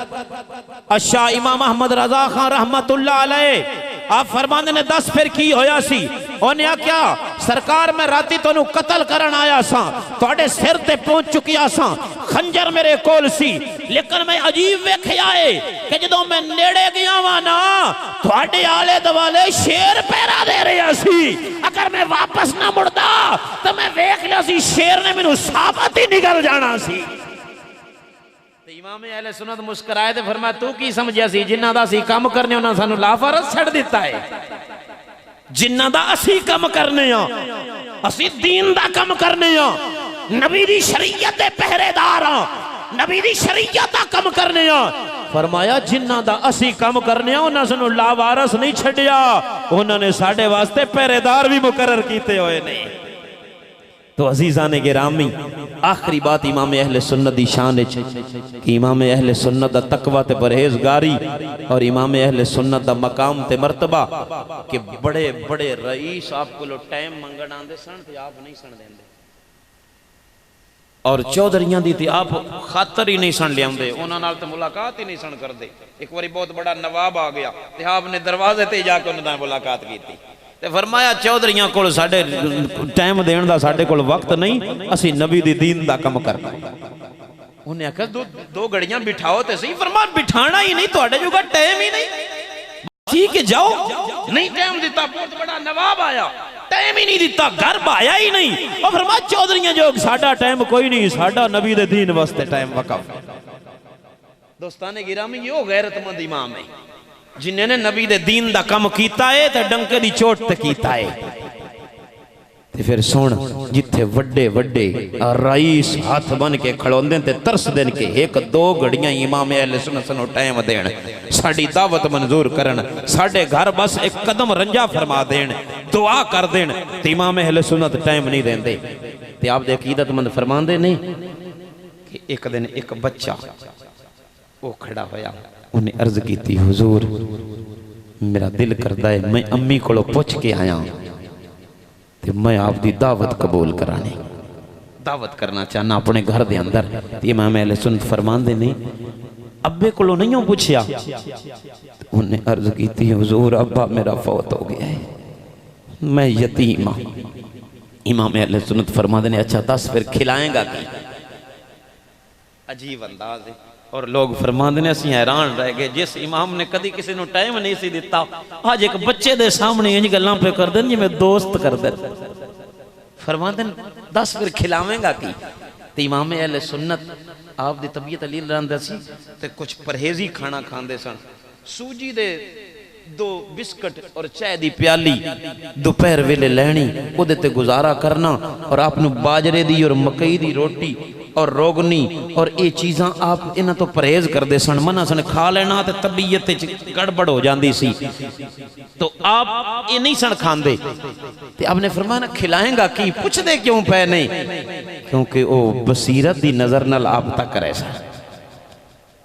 अशा इमाम अहमद रजा खान रहमतुल्लाह अलैह आप फरमांदे ने 10 फिर की होया सी। उन्हें आख्या सरकार मैं राती तोनू कत्ल करन आया सा, तुहाडे सिर ते पहुंच चुकिया सा, खंजर मेरे कोल सी, लेकिन मैं अजीब वेखिया है कि जदों मैं नेड़े गया वा ना तुहाडे आले दुआले शेर पहरा दे रहा सी। अगर मैं वापस ना मुड़दा तो मैं वेख लिया सी शेर ने मैनू साबत ही निकल जाना सी। इमाम अहले सुन्नत मुस्कुराए ते फरमाया तू की समझिया सी, जिन्हां दा असीं काम करने उन्हां सानू लाफरज छड़ दिता है, जिन्हां दा असीं काम करने आ, असीं दीन दा काम करने आ, नबी दी शरीयत दे पहरेदार आ, नबी दी शरीयत दा काम करने आ। फरमाया जिन्हां दा असीं काम करने आ उन्हां सानू लावारस नहीं छड्डिया, उन्हां ने साडे वास्ते पहरेदार भी मुकर्रर कीते होए ने। तो अजीज़ाने गिरामी आखिरी बात इमाम अहले सुन्नत दी शान है कि इमाम अहले सुन्नत दा तकवा ते परहेजगारी और इमाम अहले सुन्नत दा मकाम ते मर्तबा के बड़े बड़े रईस आपको टाइम मंगण आंदे सन ते आप नहीं सन देंदे, और चौधरियां दी ते आप खातर ही नहीं सन लियाउंदे, उन्हां नाल ते मुलाकात ही नहीं सन करदे। एक बारी बहुत बड़ा नवाब आ गया ते आपने दरवाजे ते जाके उन्हां नाल मुलाकात कीती ते फरमाया चौधरियां कोल साडे टाइम देण दा साडे कोल वक्त नहीं, असी नबी दी दीन दा काम करना। उन्हें आख्या दो घड़ियां बिठाओ ते सही। फरमाया बिठाना ही नहीं, तुहाडे जोगा टाइम ही नहीं, ठीक है जाओ, नहीं टाइम दिता, बहुत बड़ा नवाब आया, टाइम ही नहीं दिता, घर आया ही नहीं। और फरमाया चौधरियां जो साडा टाइम कोई नहीं, साडा नबी दे दीन वास्ते टाइम वकफ। दोस्ताने गिरामी यो गैरतमंद इमाम है जिन्हें ने नबी दे दीन दा कम कीता है ते डंके दी चोट ते कीता है। ते फिर सुन, जिथे वड्डे वड्डे रईस हाथ बन के खड़ोंदे ते तरस देन के एक दो घड़ियां इमाम अहले सुन्नत नु टाइम देन, साडी दावत मंजूर करन, साडे घर बस एक कदम रंजा फरमा देन, दुआ कर देन, ते इमाम अहले सुन्नत टाइम नहीं देंदे। ते आप दे अकीदतमंद फरमांदे नहीं कि एक दिन एक बच्चा वो खड़ा होया, उन्हें अर्ज की, हुजूर मेरा दिल करदा है मैं अम्मी कोलों पुछ के आया ते मैं आपकी दावत कबूल कराने, दावत करना चाहना अपने घर दे अंदर। इमाम अहले सुन्नत फरमांदे नहीं अब्बे कोलों नहीं पूछया, उन्हें अर्ज की, हुजूर अब्बा मेरा फौत हो गया है, मैं यतीम हाँ। इमाम अहले सुन्नत फरमांदे ने अच्छा दस फिर खिलाएगा की? अजीब अंदाज है। और लोग फरमांदे ने असीं हैरान रह गए, जिस इमाम ने कदी किसी को टाइम नहीं सी दिता, आज एक बच्चे दे सामने इंज गल्लां पे कर देन जिवें दोस्त कर दे। फरमांदे दस फिर खिलावेंगा की? ते इमाम अहले सुन्नत आप दी तबीयत अलील रहंदा सी ते कुछ परहेजी खाना खांदे सन। सूजी दे दो बिस्कट और चाय दी प्याली दोपहर वेले लैनी, उहदे ते गुजारा करना, और आपनु बाजरे दी और मकई दी रोटी और रोगनी और ये चीज़ां आप इन्हां तो परहेज करदे सन, मना सन खा लेना ते तबीयत गड़बड़ हो जाती सी, तो आप ये नहीं सन खांदे। ते आपने फरमाया खिलाएगा की? पुछदे क्यों पे नहीं? क्योंकि वो बसीरत दी नजर नाल आप तक करे सन।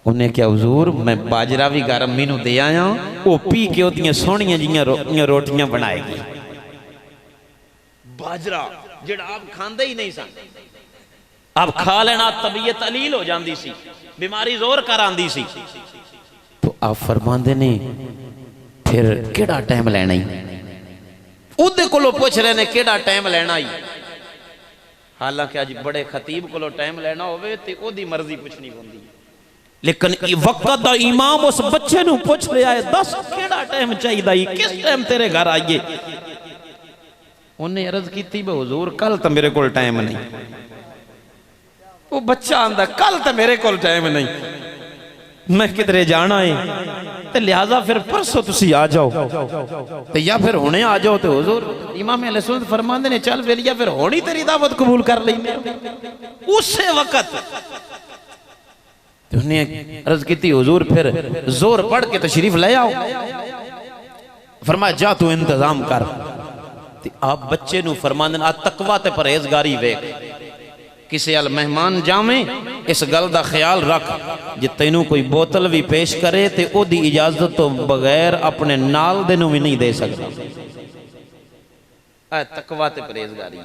उन्हें क्या हुजूर मैं बाजरा भी घर अम्मी नूं दे आया, वो पी के ओदियां सोहणियां जिहियां रोटियां बनाएगी। बाजरा जिहड़ा आप खांदे ही नहीं सन, आप खा लेना तबीयत अलील हो जाती सी, बीमारी जोर कर आंदी सी। तो आप फरमांदे ने फिर केड़ा टाइम लेना ही? उहदे कोलों पुछ रहे ने केड़ा टाइम लेना ही? हालांकि अज बड़े खतीब कोलों टाइम लेना होवे ते ओदी मर्जी पुछनी होंदी, लेकिन वक्त दा इमाम उस बच्चे नूं पुछ रहा है, दस केड़ा टाइम चाहिए, किस टाइम तेरे घर आइए? उन्हें अर्ज की हुजूर कल तो मेरे को टाइम नहीं। वो बच्चा आंदा कल तो मेरे को टाइम नहीं, मैं किधरे जाना है, ते लिहाजा फिर परसों तुसी आ जाओ, ते या फिर हुणे आ जाओ। तो हुजूर इमाम अहले सुन्नत फरमांदे ने चल वेलिया फिर होनी तेरी दावत कबूल कर लेंगे। उसे वक्त उन्हें अर्ज की हुजूर फिर जोर पढ़ के तशरीफ ले आओ। फरमाया जा तू इंतजाम कर। आप बच्चे नू फरमांदे आ तकवा ते परहेजगारी वेख, किसी अल मेहमान जावे इस गल का ख्याल रख, जे तेनू कोई बोतल भी पेश करे तो ओदी इजाजत तो बगैर अपने नाल दे नू भी नहीं दे सकता। तकवा ते परहेजगारी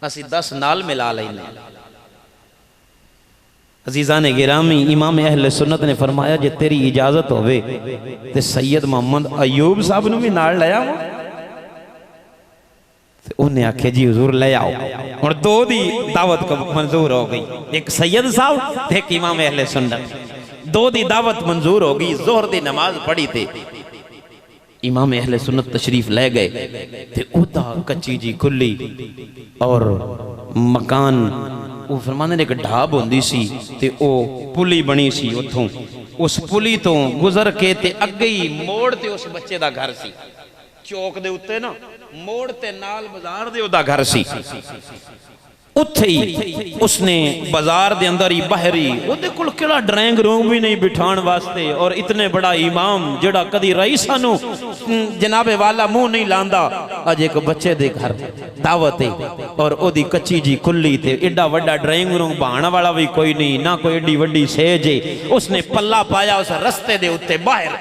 असी 10 नाल मिला लेने। अजीज़ा ने गिरामी इमाम अहले सुन्नत ने फरमाया जे तेरी इजाजत होवे ते सैयद मोहम्मद अयूब साहब नू भी नाल ले आओ। उन्हें आखे जी हुजूर ले आओ। और दो दी दावत मंजूर हो गई, एक सैयद साहब एक इमाम अहले सुन्नत, दो दी दावत मंजूर हो गई। जोहर दी नमाज पढ़ी थे, इमाम अहले सुन्नत तशरीफ ले गए ते उदा कच्ची जी खुली और मकान वो फरमाने ने एक ढाब होंदी सी ते ओ पुली बनी सी, उथों उस पुली तो गुजर के ते अगे ही मोड़ ते उस बच्चे दा घर सी। चौक दे उत्ते ना मोड़ ते नाल बाजार दे ओदा घर सी। उत्थे ही उसने बाजार दे अंदर ही बाहरी ओदे कोल केड़ा ड्राइंग रूम भी नहीं बिठाण वास्ते, और इतने बड़ा इमाम जेड़ा कदी रईसा नू जनाबे वाला मुंह नहीं लांदा, अज एक बच्चे दे घर दावत है और ओदी कच्ची जी खुली ते एडा वड्डा ड्राइंग रूम बहाना वाला भी कोई नहीं, ना कोई एडी वड्डी सेज है। उसने पल्ला पाया उस रस्ते दे उत्ते बाहर,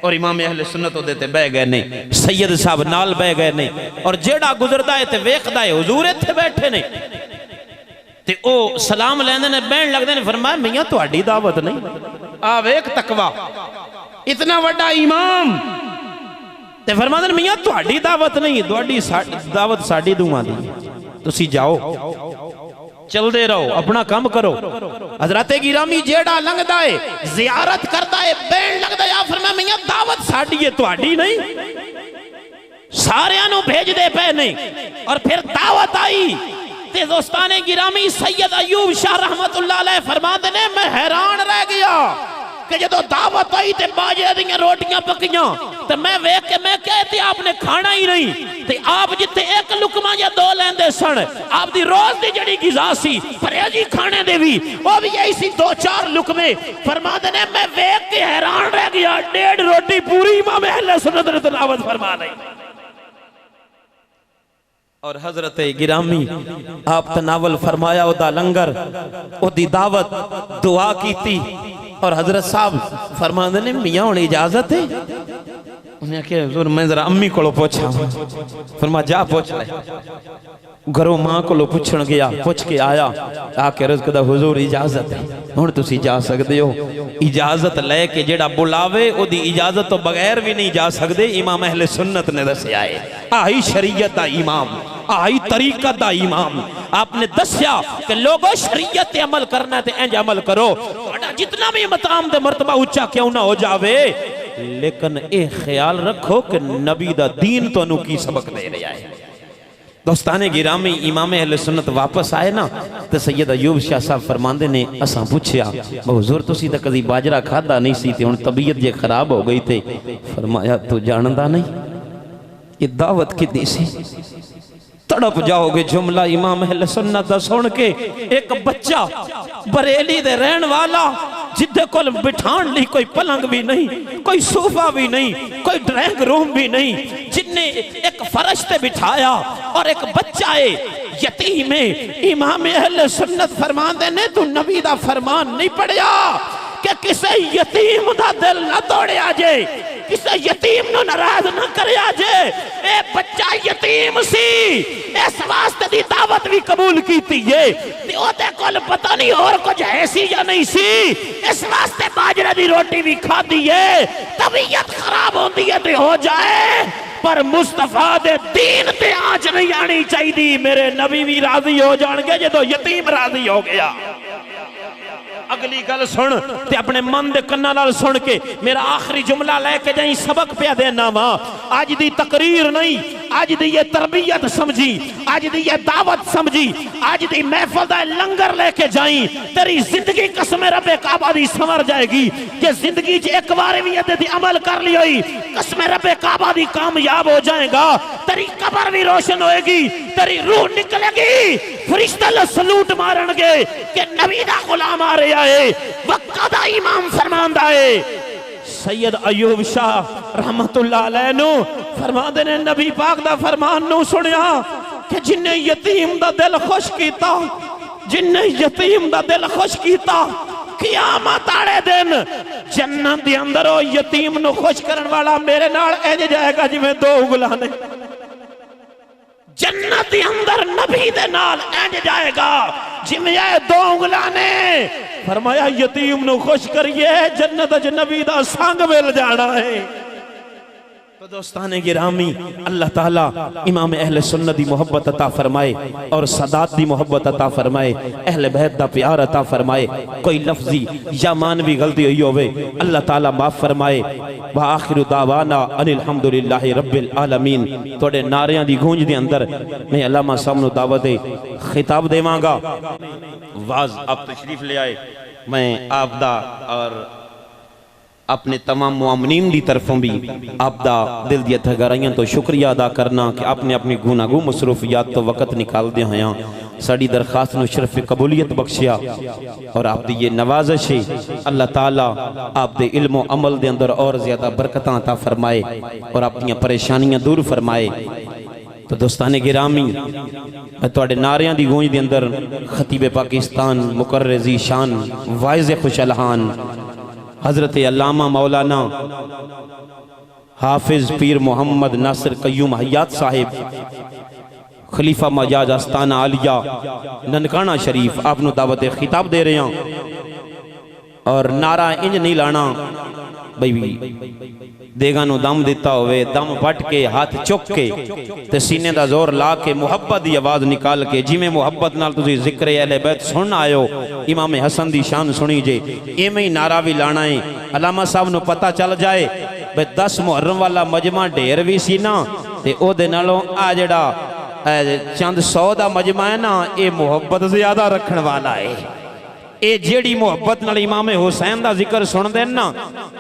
और इमाम अहले सुन्नत ओदे ते बह गए ने, सैयद साहब नाल बह गए ने, और जेड़ा गुजरदा है ते वेखदा है हुजूर इत्थे बैठे ने ते ओ सलाम लेंदे ने, बहन लगदे ने। फरमाया मियां तुहाडी दावत नहीं, आ वेख तकवा इतना वड्डा इमाम ते फरमांदे ने मियां तुहाडी दावत नहीं, तुहाडी दावत साडी दुआं दी, तुसी जाओ चलते रहो अपना काम करो। हजरत गिरामी जेड़ा लंघदा है जियारत करता है, बहन लगदा है, फरमाया मियां दावत साड़ी है तुहाडी नहीं, सारियां नू भेजदे पे नहीं। और फिर दावत आई ते दोस्ताने गिरामी सैयद अयूब शाह रहमतुल्लाह अलैह फरमाते ने मैं हैरान रह गया कि जदों दावत आई ते बाजरे दी रोटियां पकियां ते मैं वेख के मैं कहते आपने खाना ही नहीं ते आप जिथे एक लुकमा या दो लेंदे सन आप दी रोज दी जड़ी गिज़ा सी परहेजी खाने दे भी वो भी यही सी 2-4 लुकमे। फरमाते ने मैं वेख के हैरान रह गया 1.5 रोटी पूरी इमाम अहले सुन्नत ने तिलावत फरमा दी। और हजरत गिरामी आप तनावल फरमाया ओदा लंगर ओदी दावत दुआ की थी। और हजरत साहब फरमाते ने मियां हुण इजाजत है? उन्हें आख्या हुजूर मैं जरा अम्मी को पूछा। फरमा जा पूछ ले। घरों मां को पूछण गया, पूछ के आया आके अर्ज करदा हुजूर इजाजत है हुण तुसी जा सकदे हो। इजाजत लैके जेड़ा बुलावे ओदी इजाजत तो बगैर भी नहीं जा सकदे। इमाम अहले सुन्नत ने दस्या है आई शरीयत दा इमाम आई तरीकत दा इमाम। आपने दस्या कि लोगों शरीयत ते अमल करना है ते इंज अमल करो जितना भी मकाम दे मर्तबा ऊंचा क्यों ना हो जावे लेकिन ए ख्याल रखो कि नबी दा दीन तुहानू की सबक दे रहा है। दोस्ताने गिरामी इमाम अहले सुन्नत वापस आए ना तो सैयद अयूब शाह साहब फरमांदे ने असां पूछया हुजूर तुसी तां कदी बाजरा खादा नहीं सी ते हुण तबीयत जे खराब हो गई थे। फरमाया तू जानदा नहीं ये दावत कितनी सी? तड़प जाओगे जुमला इमाम अहले सुन्नत दा सुन के। एक बच्चा बरेली दे रहन वाला जिदे कोल बिठान ली कोई पलंग भी नहीं, कोई सोफा भी नहीं, कोई ड्राइंग रूम भी नहीं, जिन्ने एक फर्श पे बिठाया और एक बच्चा है यतीम है। इमाम अहले सुन्नत फरमाते ने तू नबी दा फरमान नहीं पढ़िया कि किसी यतीम दा दिल ना तोड़िया जे, किसी यतीम नु नाराज ना करया जे। ए बच्चा यतीम सी इस वास्ते दी दावत भी कबूल कीती है ते ओदे कोल पता नहीं और कुछ है सी या नहीं सी इस वास्ते बाजरे दी रोटी भी खादी है। तबीयत खराब होती है तो हो जाए पर मुस्तफा दे दीन ते आंच नहीं आनी चाहिए। मेरे नबी भी राजी हो जाएंगे जो यतीम राजी हो गया। अगली गल सुन ते अपने मन दे कन्ना नाल सुन के मेरा आखिरी जुमला लेके जाई सबक पे देना वा। आज दी तकरीर नहीं आज दी ये तरबियत समझी, आज दी ये दावत समझी, आज दी महफिल दा लंगर लेके जाई तेरी जिंदगी कसम रब्बे काबा दी संवर जाएगी। जे जिंदगी च एक बार भी ये दी अमल कर ली होई कसम रब्बे काबा दी कामयाब हो जाएगा। तेरी कब्र भी रोशन होएगी, तेरी रूह निकलेगी, फरिश्ते सलूट मारनगे कि नबी दा गुलाम आ रहा है। वक्का दा इमाम फरमांदा है सैयद अयूब शाह रहमतुल्लाह अलैह नु फरमांदे ने नबी पाक दा फरमान नु सुनिया कि जिन्ने यतीम दा दिल खुश कीता, जिन्ने यतीम दा दिल खुश कीता क़यामत आले दिन जन्नत दे अंदर ओ यतीम नु खुश करन वाला मेरे नाल इंज जाएगा जिवें दो उंगलां ने। जन्नत दे अंदर नबी दे नाल इंज जाएगा जिवें दो उंगलां ने। फरमाया यतीम नु खुश करिए जन्नत च नबी दा संग मिल जाना है। तो दोस्ताने गिरामी अल्लाह ताला इमाम अहले सुन्नत दी मोहब्बत अता फरमाए और सदात दी मोहब्बत अता फरमाए, अहले बैत दा प्यार अता फरमाए। कोई लफ्जी या मानवी गलती हुई होवे अल्लाह ताला माफ फरमाए। व आखिरु दावाना अनिल हम्दुलिल्लाहि रब्बिल आलमीन। तोड़े नारियां दी गूंज दे अंदर मैं अल्लामा साहब नु दावत खिताब देवांगा। वाज आप तशरीफ ले आए, मैं आपदा और अपने तमाम मुआमनीन की तरफों भी आपदा दिल दी गहराइयों तो शुक्रिया अदा करना कि आपने अपनी गुनागू मसरूफियात तो वक़्त निकालदे होया साड़ी दरखास्त नूं शरफ कबूलियत बख्शिया और आपकी ये नवाजिश है अल्लाह ताला आपके इल्म अमल के अंदर और ज़्यादा बरकतां अता फरमाए और अपनी परेशानियां दूर फरमाए। तो दोस्ताने गिरामी तुहाडे नारियां दी गूंज दे अंदर खतीब पाकिस्तान मुकर्रर ज़ी शान वाइज़ खुशलहान हजरत अल्लामा मौलाना हाफिज पीर मोहम्मद नासिर कय्यूम हयात साहिब खलीफा मजाज आस्ताना आलिया ननकाना शरीफ आपनु दावत खिताब दे रहे हैं। और नारा इंज नहीं लाना भाई देगा नु दम दिता होवे, दम पट के हाथ चुक के ते सीने दा जोर ला के मुहब्बत दी आवाज निकाल के जिमें मुहब्बत नाल तुसी जिक्र अहले बैत सुन आयो इमाम हसन दी शान सुनी जे इवें ही नारा भी लाना है। अलामा साहब नु पता चल जाए भाई 10 मुहर्रम वाला मजमा ढेर भी सी ना ते ओदे नालों आ जड़ा चंद 100 का मजमा है ना, ये मुहब्बत ज्यादा रखने वाला है। ये जेड़ी मुहब्बत नाल इमाम हुसैन का जिक्र सुनते ना,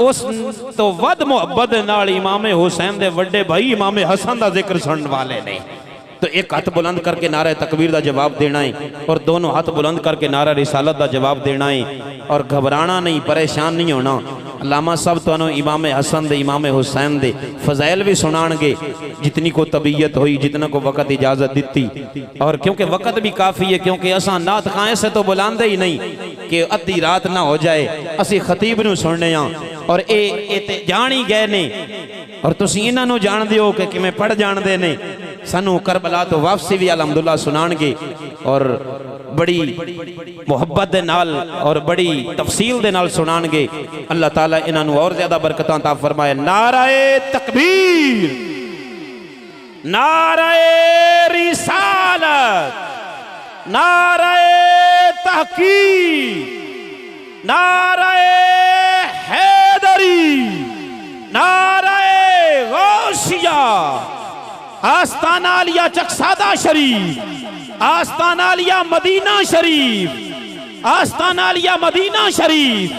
उस तो वध मुहब्बत नाल इमाम हुसैन के वड्डे भाई इमाम हसन का जिक्र सुनने वाले ने। तो एक हाथ बुलंद करके नारा तकबीर का जवाब देना है और दोनों हाथ बुलंद करके नारा रिसालत का जवाब देना है और घबराना नहीं, परेशान नहीं होना। अल्लामा साहब तो इमाम हसन दे इमाम हुसैन दे फज़ैल भी सुनाएंगे जितनी को तबीयत हुई, जितना को वक़्त इजाज़त दी। और क्योंकि वक़्त भी काफ़ी है, क्योंकि असा नात खाए से तो बुलाते ही नहीं कि अद्धी रात ना हो जाए, असी खतीब नूं सुनने और ये जान ही गए ने और तुसी इन्हां जानते हो कि किवें पढ़ जानते ने। सानू करबला तो वापसी भी अलहमदुल्ला सुनाएंगे और बड़ी मुहब्बत दे नाल और बड़ी तफसील दे नाल सुनाएंगे। अल्लाह ताला इन्हां और ज्यादा बरकतां अता फरमाए। नाराए तकबीर, नाराए रिसालत, नाराए तहकीक, नाराए हैदरी, नाराए गौसिया, आस्ताना आलिया चकसादा शरीफ, आस्ताना आलिया मदीना शरीफ, आस्ताना आलिया मदीना शरीफ,